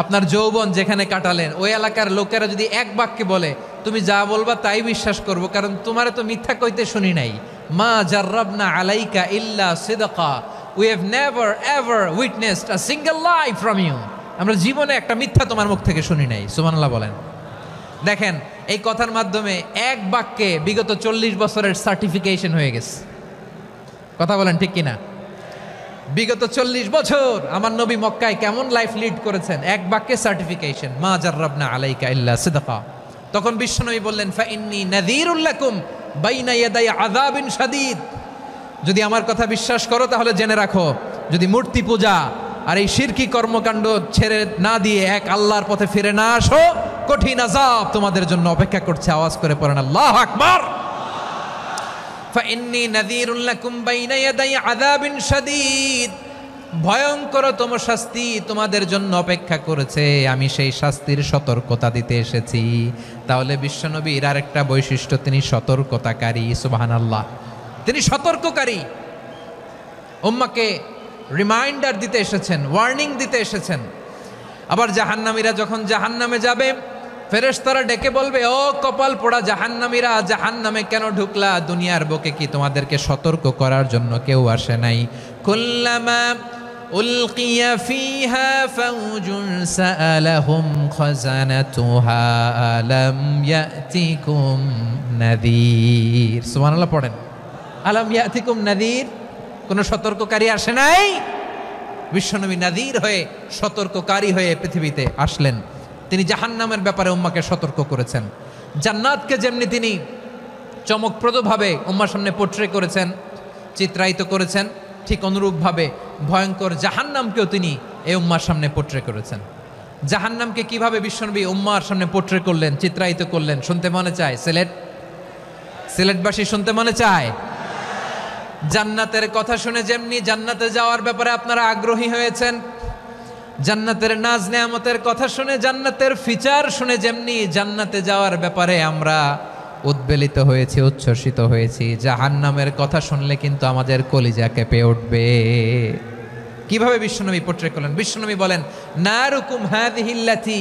আপনার যৌবন যেখানে কাটালেন, ওই এলাকার লোকেরা যদি এক বাক্যে বলে তুমি যা বলবা তাই বিশ্বাস করব, কারণ তোমারে তো মিথ্যা কইতে শুনি নাই। মা জাররাবনা আলাইকা ইল্লা সিদকা, we have never ever witnessed a single lie from you, আমরা জীবনে একটা মিথ্যা তোমার মুখ থেকে শুনি নাই। সুবহানাল্লাহ বলেন। দেখেন, এই কথার মাধ্যমে এক বাক্যে বিগত 40 বছরের সার্টিফিকেশন হয়ে গেছে। কথা বলেন ঠিক কিনা? বিগত 40 বছর আমার নবী মক্কায় কেমন লাইফ লিড করেছেন, এক বাক্যে সার্টিফিকেশন, মা জাররাবনা আলাইকা ইল্লা সিদকা। তখন বিশ্বনবী বললেন, ফাইন্নী নাযীরুল লাকুম বাইনা ইয়াদাই আযাবিন শাদীদ, যদি আমার কথা বিশ্বাস করো তাহলে জেনে রাখো, যদি মূর্তি পূজা আর এই শিরকি কর্মকাণ্ড ছেড়ে না দিয়ে এক আল্লাহর পথে ফিরে না আসো, কঠিন আযাব তোমাদের জন্য অপেক্ষা করছে। আওয়াজ করে পড়েন আল্লাহু আকবার। ফাইন্নী নাযীরুল লাকুম বাইনা ইয়াদাই আযাবিন শাদীদ, ভয়ঙ্করতম শাস্তি তোমাদের জন্য অপেক্ষা করেছে, আমি সেই শাস্তির সতর্কতা দিতে এসেছি। তাহলে বিশ্বনবীর আরেকটা বৈশিষ্ট্য, তিনি সতর্কতাকারী। সুবহানাল্লাহ, তিনি সতর্ককারী। উম্মাকে রিমাইন্ডার দিতে এসেছেন, ওয়ার্নিং দিতে এসেছেন। আবার জাহান্নামীরা যখন জাহান্নামে যাবে, ফেরেশতারা ডেকে বলবে, ও কপাল পোড়া জাহান্নামীরা, জাহান্নামে কেন ঢুকলা? দুনিয়ার বুকে কি তোমাদেরকে সতর্ক করার জন্য কেউ আসে নাই? কুল্লামা উলকিয়া ফিহা ফাউজুন সাআলাহুম খাযানাতুহা আলাম ইয়াতিকুম নাযীর। সুবহানাল্লাহ পড়েন, আলাম ইয়াতিকুম নাযীর, কোন সতর্ককারী আসে নাই? বিশ্বনবী নাযীর হয়ে, সতর্ককারী হয়ে পৃথিবীতে আসলেন। তিনি জাহান্নামের ব্যাপারে উম্মাকে সতর্ক করেছেন। জান্নাতকে যেমনি তিনি চমকপ্রদভাবে উম্মার সামনে পোট্রে করেছেন, চিত্রায়িত করেছেন, ঠিক অনুরূপভাবে ভয়ঙ্কর জাহান্নামকেও তিনি এই উম্মার সামনে পোট্রে করেছেন। জাহান্নামকে কিভাবে বিশ্বনবী উম্মার সামনে পোট্রে করলেন, চিত্রায়িত করলেন, শুনতে মনে চায়? সিলেটবাসী শুনতে মনে চায়? জান্নাতের কথা শুনে যেমনি জান্নাতে যাওয়ার ব্যাপারে আপনারা আগ্রহী হয়েছেন, জান্নাতের নাজ নেয়ামতের কথা শুনে, জান্নাতের ফিচার শুনে যেমনি জান্নাতে যাওয়ার ব্যাপারে আমরা উদ্বেলিত হয়েছি, উচ্ছ্বসিত হয়েছি, জাহান্নামের কথা শুনলে কিন্তু আমাদের কলিজা কেঁপে উঠবে। কিভাবে বিশ্বনবী পোট্রে করলেন? বিশ্বনবী বলেন, নারুকুম হাযিহিল্লাতী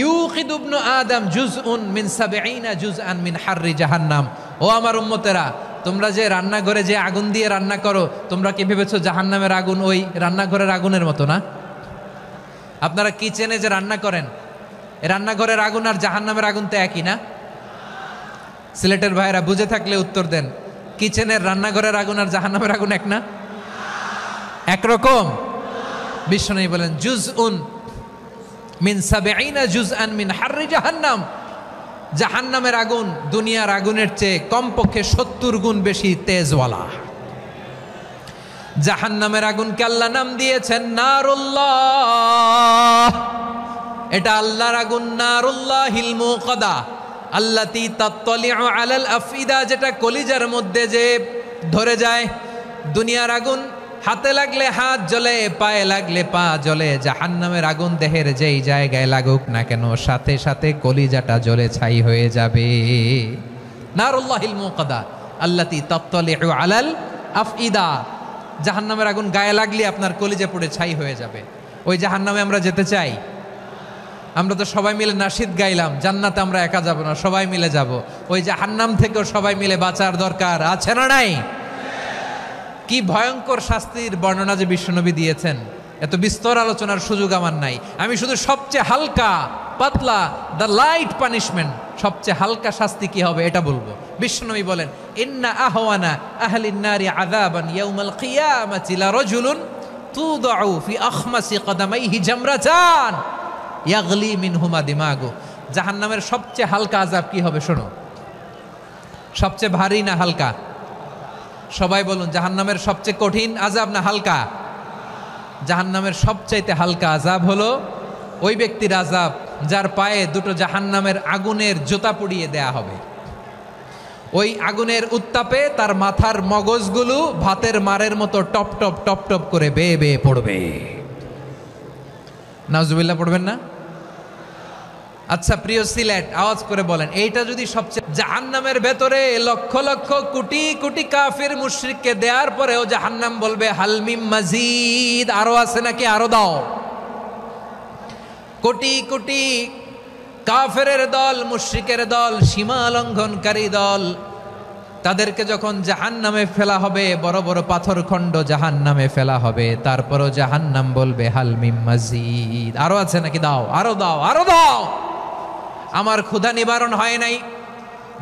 ইউকিদু ইবনু আদম জুজউন মিন ৭০ জুজআন মিন হাররি জাহান্নাম। ও আমার উম্মতেরা, তোমরা যে রান্নাঘরে যে আগুন দিয়ে রান্না করো, তোমরা কি ভেবেছো জাহান্নামের আগুন ওই রান্নাঘরের আগুনের মতো না? আপনারা কিচেনে যে রান্না করেন, রান্নাঘরের আগুন আর জাহান্নামের আগুন তো একই না? সিলেটের ভাইরা বুঝে থাকলে উত্তর দেন, কিচেনের রান্নাঘরের আগুন আর জাহান্নামের আগুন এক না? একরকম? বিশ্বনবী বলেন, জুজউন মিন ৭০ জুজআন মিন হাররি জাহান্নাম, জাহান্নামের আগুন দুনিয়ার আগুনের চেয়ে কমপক্ষে ৭০ গুণ বেশি তেজওয়ালা। জাহান্নামের আগুনকে আল্লাহ নাম দিয়েছেন নারুল্লাহ। এটা আল্লাহর আগুন, নারুল্লাহিল মুকাদা আল্লাতী তাত্তালিউ আলাল আফইদা, যেটা কলিজার মধ্যে যে ধরে যায়। দুনিয়ার আগুন হাতে লাগলে হাত জ্বলে, পায়ে লাগলে পা জ্বলে, জাহান্নামের আগুন দেহের যেই জায়গায় লাগুক না কেন সাথে সাথে কলিজাটা জ্বলে ছাই হয়ে যাবে। নারুল্লাহিল মুকাদা আল্লাতী তাত্তালিউ আলাল আফইদা, জাহান্নামের আগুন গায়ে লাগলে আপনার কলিজা পুড়ে ছাই হয়ে যাবে। ওই জাহান্নামে আমরা যেতে চাই? আমরা তো সবাই মিলে নাশিদ গাইলাম, জান্নাতে আমরা একা যাব না, সবাই মিলে যাব। ওই জাহান্নাম থেকেও সবাই মিলে বাঁচার দরকার আছে না নাই? কি ভয়ঙ্কর শাস্তির বর্ণনা যে বিশ্বনবী দিয়েছেন, এত বিস্তর আলোচনার সুযোগ আমার নাই। আমি শুধু সবচেয়ে হালকা পাতলা, দ্য লাইট পানিশমেন্ট, সবচেয়ে হালকা শাস্তি কি হবে এটা বলবো। বিশ্বনবী বলেন, ইন্না আহওয়ানা আহলিন নারি আযাবান ইয়াউমাল কিয়ামাতি লারাজুলুন তুদাউ ফি আখমাসি কদামাইহি জামরাতান ইয়াগলি মিনহুমা দিমাগু। জাহান্নামের সবচেয়ে হালকা আযাব কি হবে শোনো। সবচেয়ে ভারী না হালকা? সবাই বলুন, জাহান্নামের সবচেয়ে কঠিন আযাব না হালকা? জাহান্নামের সবচাইতে হালকা আযাব হলো ওই ব্যক্তির আযাব যার পায়ে দুটো জাহান্নামের আগুনের জুতা পুড়িয়ে দেয়া হবে। ওই আগুনের উত্তাপে তার মাথার মগজগুলো ভাতের মারের মতো টপ টপ টপ টপ করে বেয়ে বেয়ে পড়বে। নাউজুবিল্লাহ পড়বেন না? আচ্ছা প্রিয় সিলেট, আওয়াজ করে বলেন, এইটা যদি সবচেয়ে, জাহান্নামের ভেতরে লক্ষ লক্ষ কোটি কোটি কাফির মুশরিককে দেওয়ার পরেও জাহান্নাম বলবে হালমিম মাজিদ, আরো আছে নাকি, আরো দাও। কোটি কোটি কাফেরের দল, মুশরিকের দল, সীমা লঙ্ঘনকারী দল, তাদেরকে যখন জাহান্নামে ফেলা হবে, বড় বড় পাথরখণ্ড জাহান্নামে ফেলা হবে, তারপরও জাহান্নাম বলবে হালমিম মাজিদ, আরো আছে নাকি, দাও, আরো দাও, আরো দাও। আমার ক্ষুধা নিবারণ হয় নাই।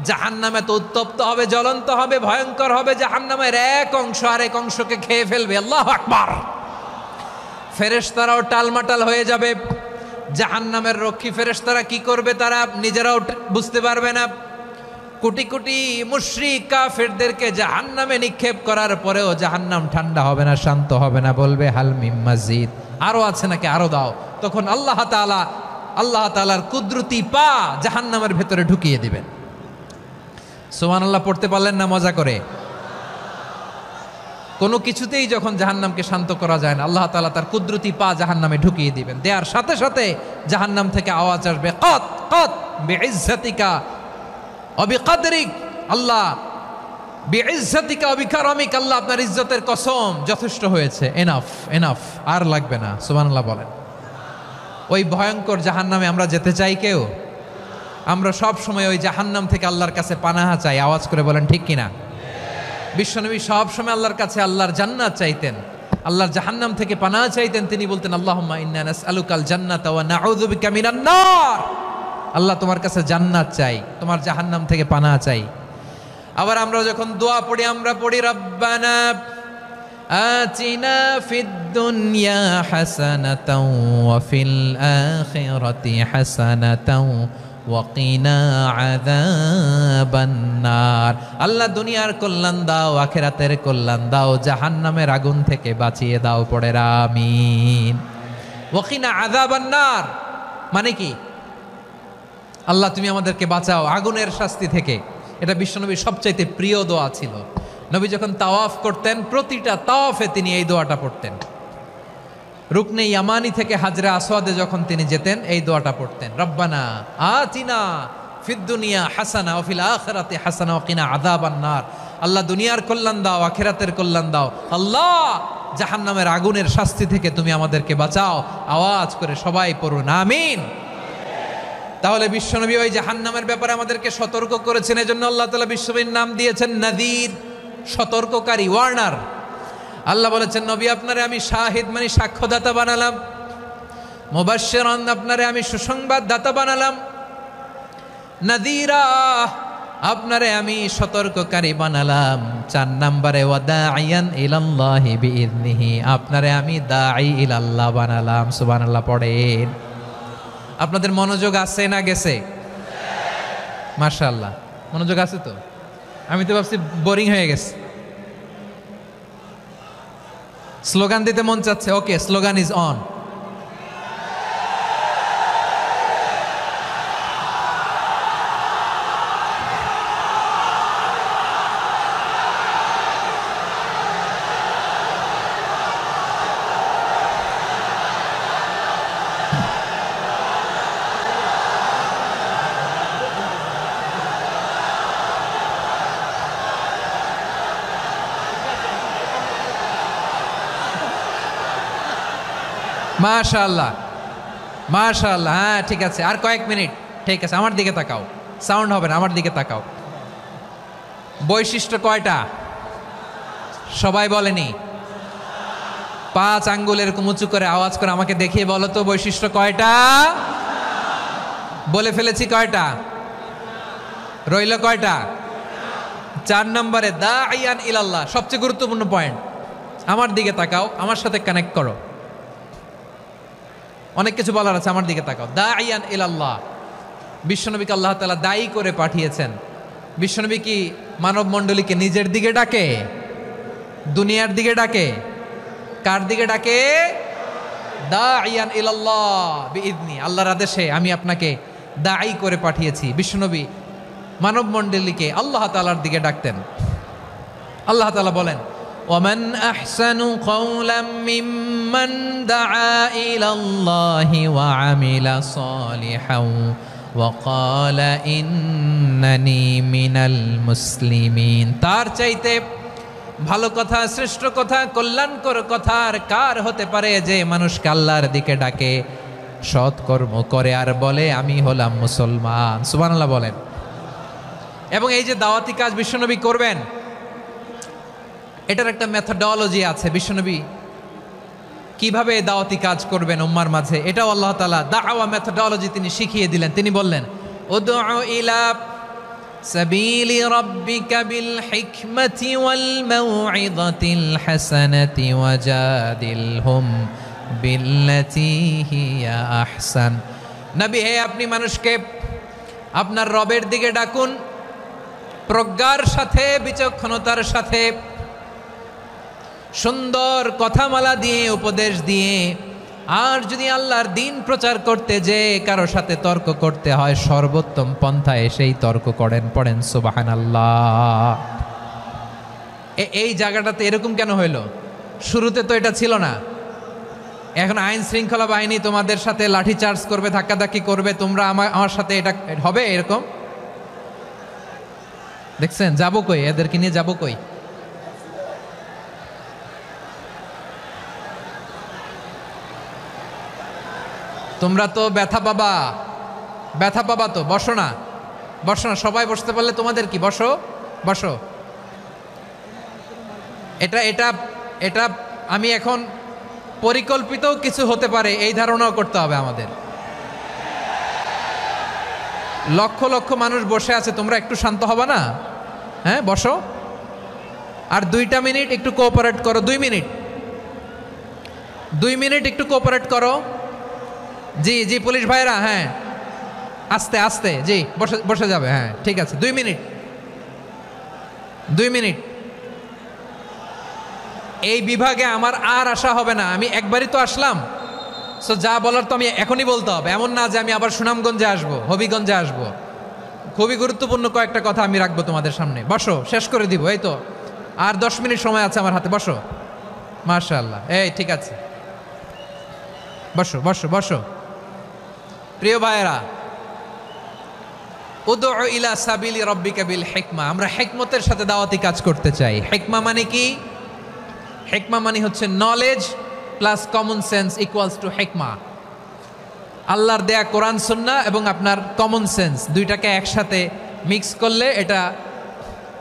জাহান্নামে তো উত্তপ্ত হবে, জ্বলন্ত হবে, ভয়ঙ্কর হবে। জাহান্নামের এক অংশ আরেক অংশকে খেয়ে ফেলবে। আল্লাহু আকবার। ফেরেশতারাও টালমাটাল হয়ে যাবে। জাহান্নামের রক্ষী ফেরেশতারা কি করবে তারা নিজেরাও বুঝতে পারবে না। কোটি কোটি মুশরিক কাফেরদেরকে জাহান্নামে নিক্ষেপ করার পরেও জাহান্নাম ঠান্ডা হবে না, শান্ত হবে না, বলবে হালমিম মাজিদ, আরো আছে নাকি, আরো দাও। তখন আল্লাহ তাআলার কুদরতি পা জাহান্নামের ভেতরে ঢুকিয়ে দিবেন। সুবহানাল্লাহ পড়তে পারলেন না মজা করে? কোনো কিছুতেই যখন জাহান্নামকে শান্ত করা যায় না, আল্লাহ তাআলা তার কুদরতি পা জাহান্নামে ঢুকিয়ে দিবেন। দেওয়ার সাথে সাথে জাহান্নাম থেকে আওয়াজ আসবে, কত কত বিইজ্জাতিকা ওয়া বিকদরিক, আল্লাহ বিইজ্জাতিকা ওয়া বিকারামিক, আল্লাহ আপনার ইজ্জতের কসম, যথেষ্ট হয়েছে, এনাফ এনাফ, আর লাগবে না। সুবহানাল্লাহ বলেন। ওই ভয়ঙ্কর জাহান্নামে আমরা যেতে চাই কেউ? আমরা সব সময় ওই জাহান্নাম থেকে আল্লাহর কাছে পানাহা চাই। আওয়াজ করে বলেন ঠিক কিনা? বিশ্বনবী সব সময় আল্লাহর কাছে আল্লাহর জান্নাত চাইতেন, আল্লাহর জাহান্নাম থেকে পানাহা চাইতেন। তিনি বলতেন, আল্লাহুম্মা ইন্না নাসআলুকাল জান্নাতা ওয়া নাউযু বিকা মিনান নার। আল্লাহ তোমার কাছে জান্নাত চাই, তোমার জাহান্নাম থেকে পানাহা চাই। আবার আমরা যখন দোয়া পড়ি, আমরা পড়ি রব্বানা আতিনা ফিদ দুনিয়া হাসানাতাও ওয়া ফিল আখিরাতি হাসানাতাও ওয়া কিনা আযাবান নার। আল্লাহ দুনিয়ার কল্যাণ দাও, আখিরাতের কল্যাণ দাও, জাহান্নামের আগুন থেকে বাঁচিয়ে দাও, পড়ে আমিন। ওয়া কিনা আযাবান নার মানে কি? আল্লাহ তুমি আমাদেরকে বাঁচাও আগুনের শাস্তি থেকে। এটা বিশ্বনবীর সবচাইতে প্রিয় দোয়া ছিল। নবী যখন তাওয়াফ করতেন, প্রতিটা তাওয়াফে তিনি এই দোয়াটা পড়তেন। রুকনে ইয়ামানি থেকে হাজরে আসওয়াদে যখন তিনি যেতেন, এই দোয়াটা পড়তেন, রব্বানা আতিনা ফিদ দুনিয়া হাসানা ওয়া ফিল আখিরাতি হাসানা ওয়া কিনা আযাবান নার। আল্লাহ দুনিয়ার কল্যাণ দাও, আখিরাতের কল্যাণ দাও। আল্লাহ জাহান্নামের আগুনের শাস্তি থেকে তুমি আমাদেরকে বাঁচাও। আওয়াজ করে সবাই পড়ুন আমিন। তাহলে বিশ্বনবী ওই জাহান্নামের ব্যাপারে আমাদেরকে সতর্ক করেছেন। এজন্য আল্লাহ তাআলা বিশ্বনবীর নাম দিয়েছেন নাযীর, সতর্ককারী, ওয়ার্নার। আল্লাহ বলেছেন, নবী আপনারে আমি শাহিদ মানে সাক্ষ্যদাতা বানালাম, মুবাশশিরান আপনারে আমি সুসংবাদদাতা বানালাম, নাযীরা আপনারে আমি সতর্ককারী বানালাম। 4 নম্বরে ওয়া দাঈয়ান ইলাল্লাহি বিইذনিহি, আপনারে আমি দাঈ ইলাল্লাহ বানালাম। সুবহানাল্লাহ পড়েন। আপনাদের মনোযোগ আছে না গেছে? মাশাআল্লাহ মনোযোগ আছে তো। আমি তো ভাবছি বোরিং হয়ে গেছে। স্লোগান দিতে মন চাচ্ছে। ওকে, স্লোগান ইজ অন। মাশাআল্লাহ, মাশাআল্লাহ। হ্যাঁ ঠিক আছে, আর কয়েক মিনিট। ঠিক আছে, আমার দিকে তাকাও, সাউন্ড হবে না, আমার দিকে তাকাও। বৈশিষ্ট্য কয়টা সবাই বলেনি? 5 আঙ্গুল এরকম উঁচু করে আওয়াজ করে আমাকে দেখিয়ে বলো তো বৈশিষ্ট্য কয়টা? বলে ফেলেছি কয়টা? রইল কয়টা? 4 নম্বরে দাঈয়ান ইলাল্লাহ, সবচেয়ে গুরুত্বপূর্ণ পয়েন্ট। আমার দিকে তাকাও, আমার সাথে কানেক্ট করো। অনেক কিছু বলার আছে, আমার দিকে তাকাও। দাঈয়ান ইলাল্লাহ, বিশ্বনবীকে আল্লাহ তাআলা দায়ী করে পাঠিয়েছেন। বিশ্বনবী কি মানব মণ্ডলীকে নিজের দিকে ডাকে? দুনিয়ার দিকে ডাকে? কার দিকে ডাকে? দাঈয়ান ইলাল্লাহ বিইذনি, আল্লাহর আদেশে আমি আপনাকে দায়ী করে পাঠিয়েছি। বিশ্বনবী মানব মণ্ডলীকে আল্লাহ তাআলার দিকে ডাকতেন। আল্লাহ তাআলা বলেন, ওয়ামান আহসানু কাওলাম মিম্মান দাআ ইলাল্লাহি ওয়া আমিলা সালিহান ওয়া ক্বালা ইন্নানি মিনাল মুসলিমিন। তার চাইতে ভালো কথা, শ্রেষ্ঠ কথা, কল্যাণকর কথা আর কার হতে পারে যে মানুষকে আল্লাহর দিকে ডাকে, সৎকর্ম করে আর বলে আমি হলাম মুসলমান। সুবহানাল্লাহ বলেন। এবং এই যে দাওয়াতি কাজ বিশ্বনবী করবেন, এটার একটা মেথডোলজি আছে। বিশ্বনবী কিভাবে দাওয়াতি কাজ করবেন উম্মার মাঝে, এটাও আল্লাহ তাআলা দাওয়া মেথডোলজি তিনি শিখিয়ে দিলেন। তিনি বললেন, উদউ ইলা সাবিলি রাব্বিকা বিল হিকমাতি ওয়াল মাউইযাতিল হাসানাতি ওয়াজাদিলহুম বিল্লাতী হিয়া আহসান। নবী হে, আপনি মানুষকে আপনার রবের দিকে ডাকুন প্রজ্ঞার সাথে, বিচক্ষণতার সাথে, সুন্দর কথামালা দিয়ে, উপদেশ দিয়ে। আর যদি আল্লাহর দিন প্রচার করতে যে কারো সাথে তর্ক করতে হয়, সর্বোত্তম পন্থায় সেই তর্ক করেন। পড়েন সুবহানাল্লাহ। এই জায়গাটাতে এরকম কেন হইল? শুরুতে তো এটা ছিল না। এখন আইন শৃঙ্খলা বাহিনী তোমাদের সাথে লাঠি চার্জ করবে, ধাক্কাধাক্কি করবে, তোমরা আমার সাথে এটা হবে এরকম? দেখছেন যাবো কই? এদেরকে নিয়ে যাবো কই? তোমরা তো ব্যথা পাবা, ব্যথা পাবা তো। বসো না, বসো না, সবাই বসতে পারলে তোমাদের কি? বসো, বসো। এটা এটা এটা আমি এখন পরিকল্পিত কিছু হতে পারে এই ধারণাও করতে হবে আমাদের। লক্ষ লক্ষ মানুষ বসে আছে, তোমরা একটু শান্ত হবা না? হ্যাঁ বসো। আর 2টা মিনিট একটু কোঅপারেট করো। 2 মিনিট, 2 মিনিট একটু কোঅপারেট করো। জি জি পুলিশ ভাইরা, হ্যাঁ আস্তে আস্তে, জি বসে বসে যাবে। হ্যাঁ ঠিক আছে, 2 মিনিট, 2 মিনিট। এই বিভাগে আমার আর আসা হবে না, আমি একবারই তো আসলাম। সো যা বলার তো আমি এখনই বলতে হবে। এমন না যে আমি আবার সুনামগঞ্জে আসবো, হবিগঞ্জে আসবো। খুবই গুরুত্বপূর্ণ কয়েকটা কথা আমি রাখবো তোমাদের সামনে। বসো, শেষ করে দিব। এই তো আর 10 মিনিট সময় আছে আমার হাতে। বসো। মাশাআল্লাহ, এই ঠিক আছে, বসো বসো বসো। প্রিয় ভাইয়েরা, উদউ ইলা সাবিলি রাব্বিকা বিল হিকমা, আমরা হিকমতের সাথে দাওয়াতি কাজ করতে চাই। হিকমা মানে কি? হিকমা মানে হচ্ছে knowledge plus common sense equals to হিকমা। আল্লাহর দেয়া কোরআন সুন্নাহ এবং আপনার কমন সেন্স, দুইটাকে একসাথে মিক্স করলে এটা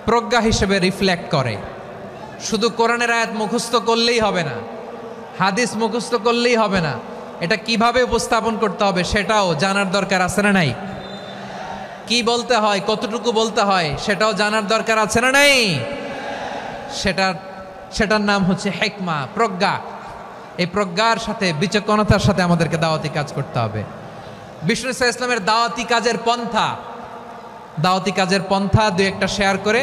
প্রজ্ঞা হিসেবে রিফ্লেক্ট করে। শুধু কোরআনের আয়াত মুখস্থ করলেই হবে না, হাদিস মুখস্থ করলেই হবে না, এটা কিভাবে উপস্থাপন করতে হবে সেটাও জানার দরকার আছে না নাই? কি বলতে হয়, কতটুকু বলতে হয় সেটাও জানার দরকার আছে না নাই? সেটার নাম হচ্ছে হিকমা, প্রজ্ঞা। এই প্রজ্ঞার সাথে, বিচক্ষণতার সাথে আমাদেরকে দাওয়াতি কাজ করতে হবে। বিষ্ণু ইসলামের দাওয়াতি কাজের পন্থা, দাওয়াতি কাজের পন্থা 2-1টা শেয়ার করে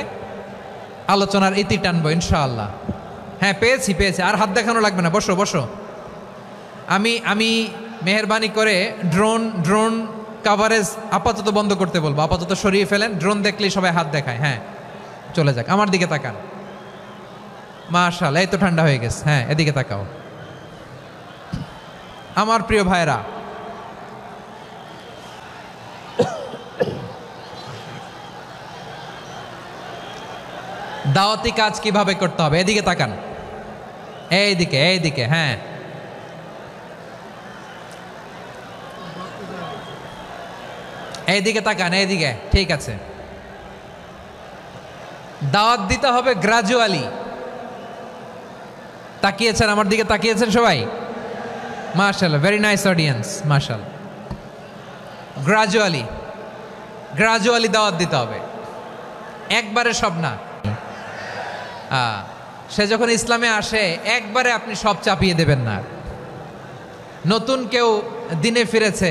আলোচনার ইতি টানবো ইনশাআল্লাহ। হ্যাঁ পেয়েছি পেয়েছি, আর হাত দেখানো লাগবে না। বসো বসো। আমি মেহেরবানি করে ড্রোন কাভারেজ আপাতত বন্ধ করতে বলবো, আপাতত সরিয়ে ফেলেন। ড্রোন দেখলেই সবাই হাত দেখায়। হ্যাঁ চলে যাক, আমার দিকে তাকান। মাশাআল্লাহ, এই তো ঠান্ডা হয়ে গেছে। হ্যাঁ এদিকে তাকাও। আমার প্রিয় ভাইরা, দাওয়াতি কাজ কিভাবে করতে হবে এদিকে তাকান। এইদিকে এইদিকে, হ্যাঁ এইদিকে তাকান, এইদিকে, ঠিক আছে। দাওয়াত দিতে হবে গ্রাজুয়ালি। তাকিয়েছেন আমার দিকে, তাকিয়েছেন সবাই? মাশাআল্লাহ, ভেরি নাইস অডিয়েন্স, মাশাআল্লাহ। গ্রাজুয়ালি, গ্রাজুয়ালি দাওয়াত দিতে হবে, একবারে সব না। সে যখন ইসলামে আসে একবারে আপনি সব চাপিয়ে দেবেন না। নতুন কেউ দিনে ফিরেছে,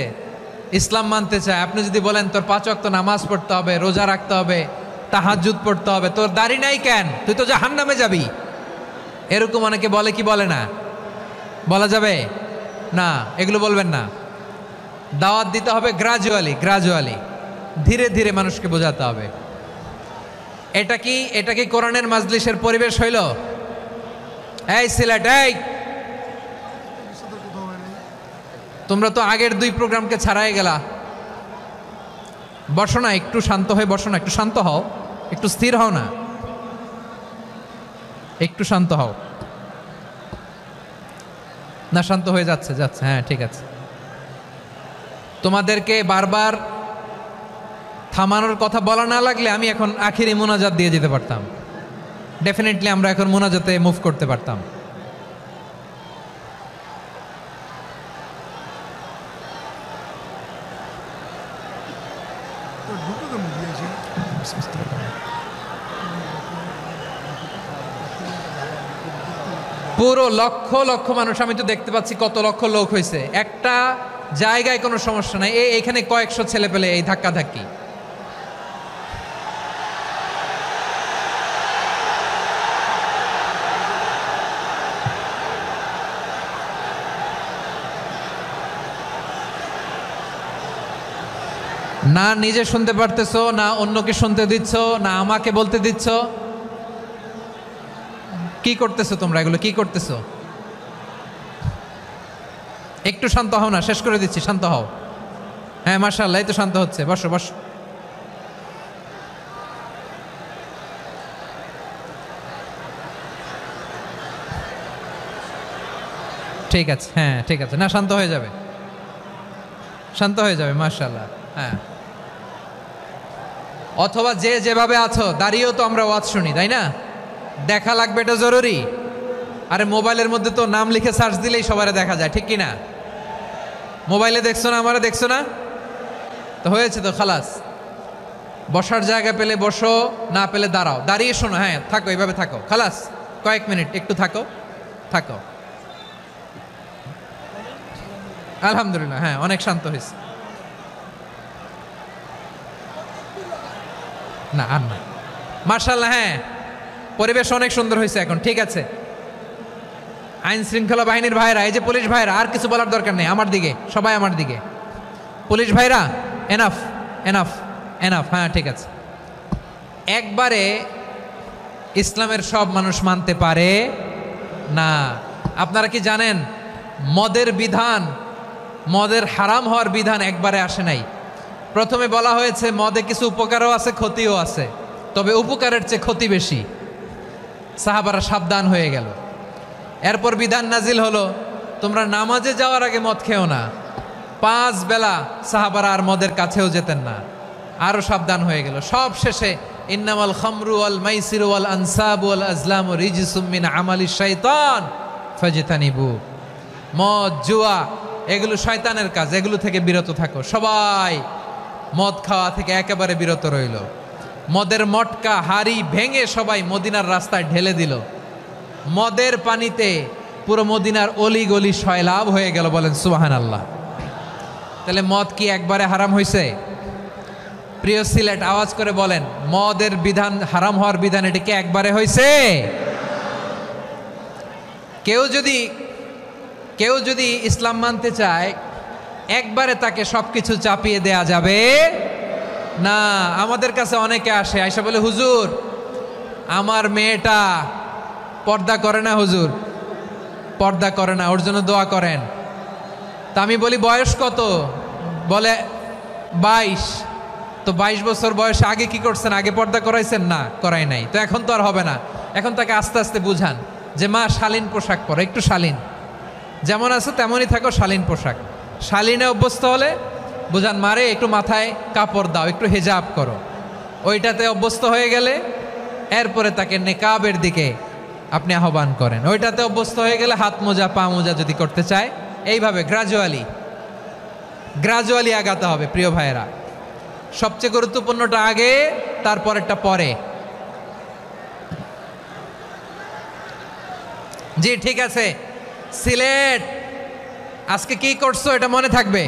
ইসলাম মানতে চায়, আপনি যদি বলেন তোর 5 ওয়াক্ত নামাজ পড়তে হবে, রোজা রাখতে হবে, তাহাজ্জুদ পড়তে হবে, তোর দাড়ি নাই কেন, তুই তো জাহান্নামে যাবি, এরকম অনেকে বলে কি বলে না? বলা যাবে না, এগুলো বলবেন না। দাওয়াত দিতে হবে গ্রাজুয়ালি, গ্রাজুয়ালি, ধীরে ধীরে মানুষকে বোঝাতে হবে। এটা কি কোরআনের মাজলিসের পরিবেশ হইল? এই সিলেট, এই তোমরা তো আগের 2 প্রোগ্রামকে ছাড়াই গেলা। বসো না, একটু শান্ত হয়ে বসো না, একটু শান্ত হও, একটু স্থির হও না, একটু শান্ত হও না। শান্ত হয়ে যাচ্ছে, হ্যাঁ ঠিক আছে। তোমাদেরকে বারবার থামানোর কথা বলা না লাগলে আমি এখন আখিরি মোনাজাত দিয়ে যেতে পারতাম। ডেফিনেটলি আমরা এখন মোনাজাতে মুভ করতে পারতাম। পুরো লক্ষ লক্ষ মানুষ, আমি তো দেখতে পাচ্ছি কত লক্ষ লোক হয়েছে একটা জায়গায়, কোনো সমস্যা নাই। এখানে কয়েকশো ছেলে পেলে এই ধাক্কা ধাক্কি। না নিজে শুনতে পারতেছো, না অন্যকে শুনতে দিচ্ছ, না আমাকে বলতে দিচ্ছ। কি করতেছো তোমরা, এগুলো কি করতেছো? একটু শান্ত হও না, শেষ করে দিচ্ছি, শান্ত হও। হ্যাঁ মাশাআল্লাহ, এই তো শান্ত হচ্ছে, বসো বসো। ঠিক আছে, হ্যাঁ ঠিক আছে, না শান্ত হয়ে যাবে, শান্ত হয়ে যাবে, মাশাআল্লাহ। হ্যাঁ, অথবা যে যেভাবে আছো দাঁড়িয়েও তো আমরা ওয়াজ শুনি, তাই না? দেখা লাগবে, এটা জরুরি। আরে মোবাইলের মধ্যে তো নাম লিখে সার্চ দিলেই সবারে দেখা যায়, ঠিক কি না? মোবাইলে দেখছো না, আমারে দেখছো না, তো হয়েছে তো, খালাস। বসার জায়গা পেলে বসো, না পেলে দাঁড়াও, দাঁড়িয়ে শোনো। হ্যাঁ থাকো, এইভাবে থাকো, খালাস। কয়েক মিনিট একটু থাকো, থাকো। আলহামদুলিল্লাহ, হ্যাঁ অনেক শান্ত হয়েছে। না আর না, মাশাআল্লাহ, হ্যাঁ পরিবেশ অনেক সুন্দর হয়েছে এখন, ঠিক আছে। আইন শৃঙ্খলা বাহিনীর ভাইরা, এই যে পুলিশ ভাইরা, আর কিছু বলার দরকার নেই, আমার দিকে সবাই, আমার দিকে। পুলিশ ভাইরা, এনাফ এনাফ এনাফ, হ্যাঁ ঠিক আছে। একবারে ইসলামের সব মানুষ মানতে পারে না। আপনারা কি জানেন মদের বিধান, মদের হারাম হওয়ার বিধান একবারে আসে নাই। প্রথমে বলা হয়েছে মদে কিছু উপকারও আছে, ক্ষতিও আছে, তবে উপকারের চেয়ে ক্ষতি বেশি। সাহাবারা সাবধান হয়ে গেল। এরপর বিধান নাজিল হলো, তোমরা নামাজে যাওয়ার আগে মদ খেও না। 5 বেলা সাহাবারা আর মদের কাছেও যেতেন না, আরো সাবধান হয়ে গেল। সব শেষে ইন্নামাল খামরু ওয়াল মাইসিরু ওয়াল আনসাবু ওয়াল আজলামু রিজসুম মিন আমালিশ শাইতান ফাজতানিবু। মদ, জুয়া এগুলো শয়তানের কাজ, এগুলো থেকে বিরত থাকো। সবাই মদ খাওয়া থেকে একেবারে বিরত রইল। মদের মটকা হাড়ি ভেঙে সবাই মদিনার রাস্তায় ঢেলে দিল। মদের পানিতে পুরো মদিনার অলি গলি সয়লাভ হয়ে গেল, বলেন সুবহানাল্লাহ। তাহলে মদ কি একবারে হারাম হয়েছে? প্রিয় সিলেট, আওয়াজ করে বলেন, মদের বিধান, হারাম হওয়ার বিধান, এটা কি একবারে হয়েছে? কেউ যদি ইসলাম মানতে চায় একবারে তাকে সবকিছু চাপিয়ে দেয়া যাবে না। আমাদের কাছে অনেকে আসে, আয়সা বলে, হুজুর আমার মেয়েটা পর্দা করে না, হুজুর পর্দা করে না, ওর জন্য দোয়া করেন। তা আমি বলি বয়স কত? বলে 22। তো 22 বছর বয়সে আগে কি করছেন? আগে পর্দা করাইছেন? না, করাই নাই। তো এখন তো আর হবে না। এখন তাকে আস্তে আস্তে বুঝান যে মা শালীন পোশাক পরো, একটু শালীন, যেমন আছে তেমনই থাকো, শালীন পোশাক। শালীনে অভ্যস্ত হলে বুঝান মারে একটু মাথায় কাপড় দাও, একটু হেজাব করো, ওইটাতে অভ্যস্ত হয়ে গেলে এরপরে তাকে নেকাবের দিকে আপনি আহ্বান করেন। ওইটাতে অভ্যস্ত হয়ে গেলে হাত মোজা পা মোজা যদি করতে চায়, এইভাবে গ্রাজুয়ালি আগাতে হবে প্রিয় ভাইয়েরা। সবচেয়ে গুরুত্বপূর্ণটা আগে, তারপরেরটা পরে। জি ঠিক আছে, সিলেট আজকে কি করছো এটা মনে থাকবে।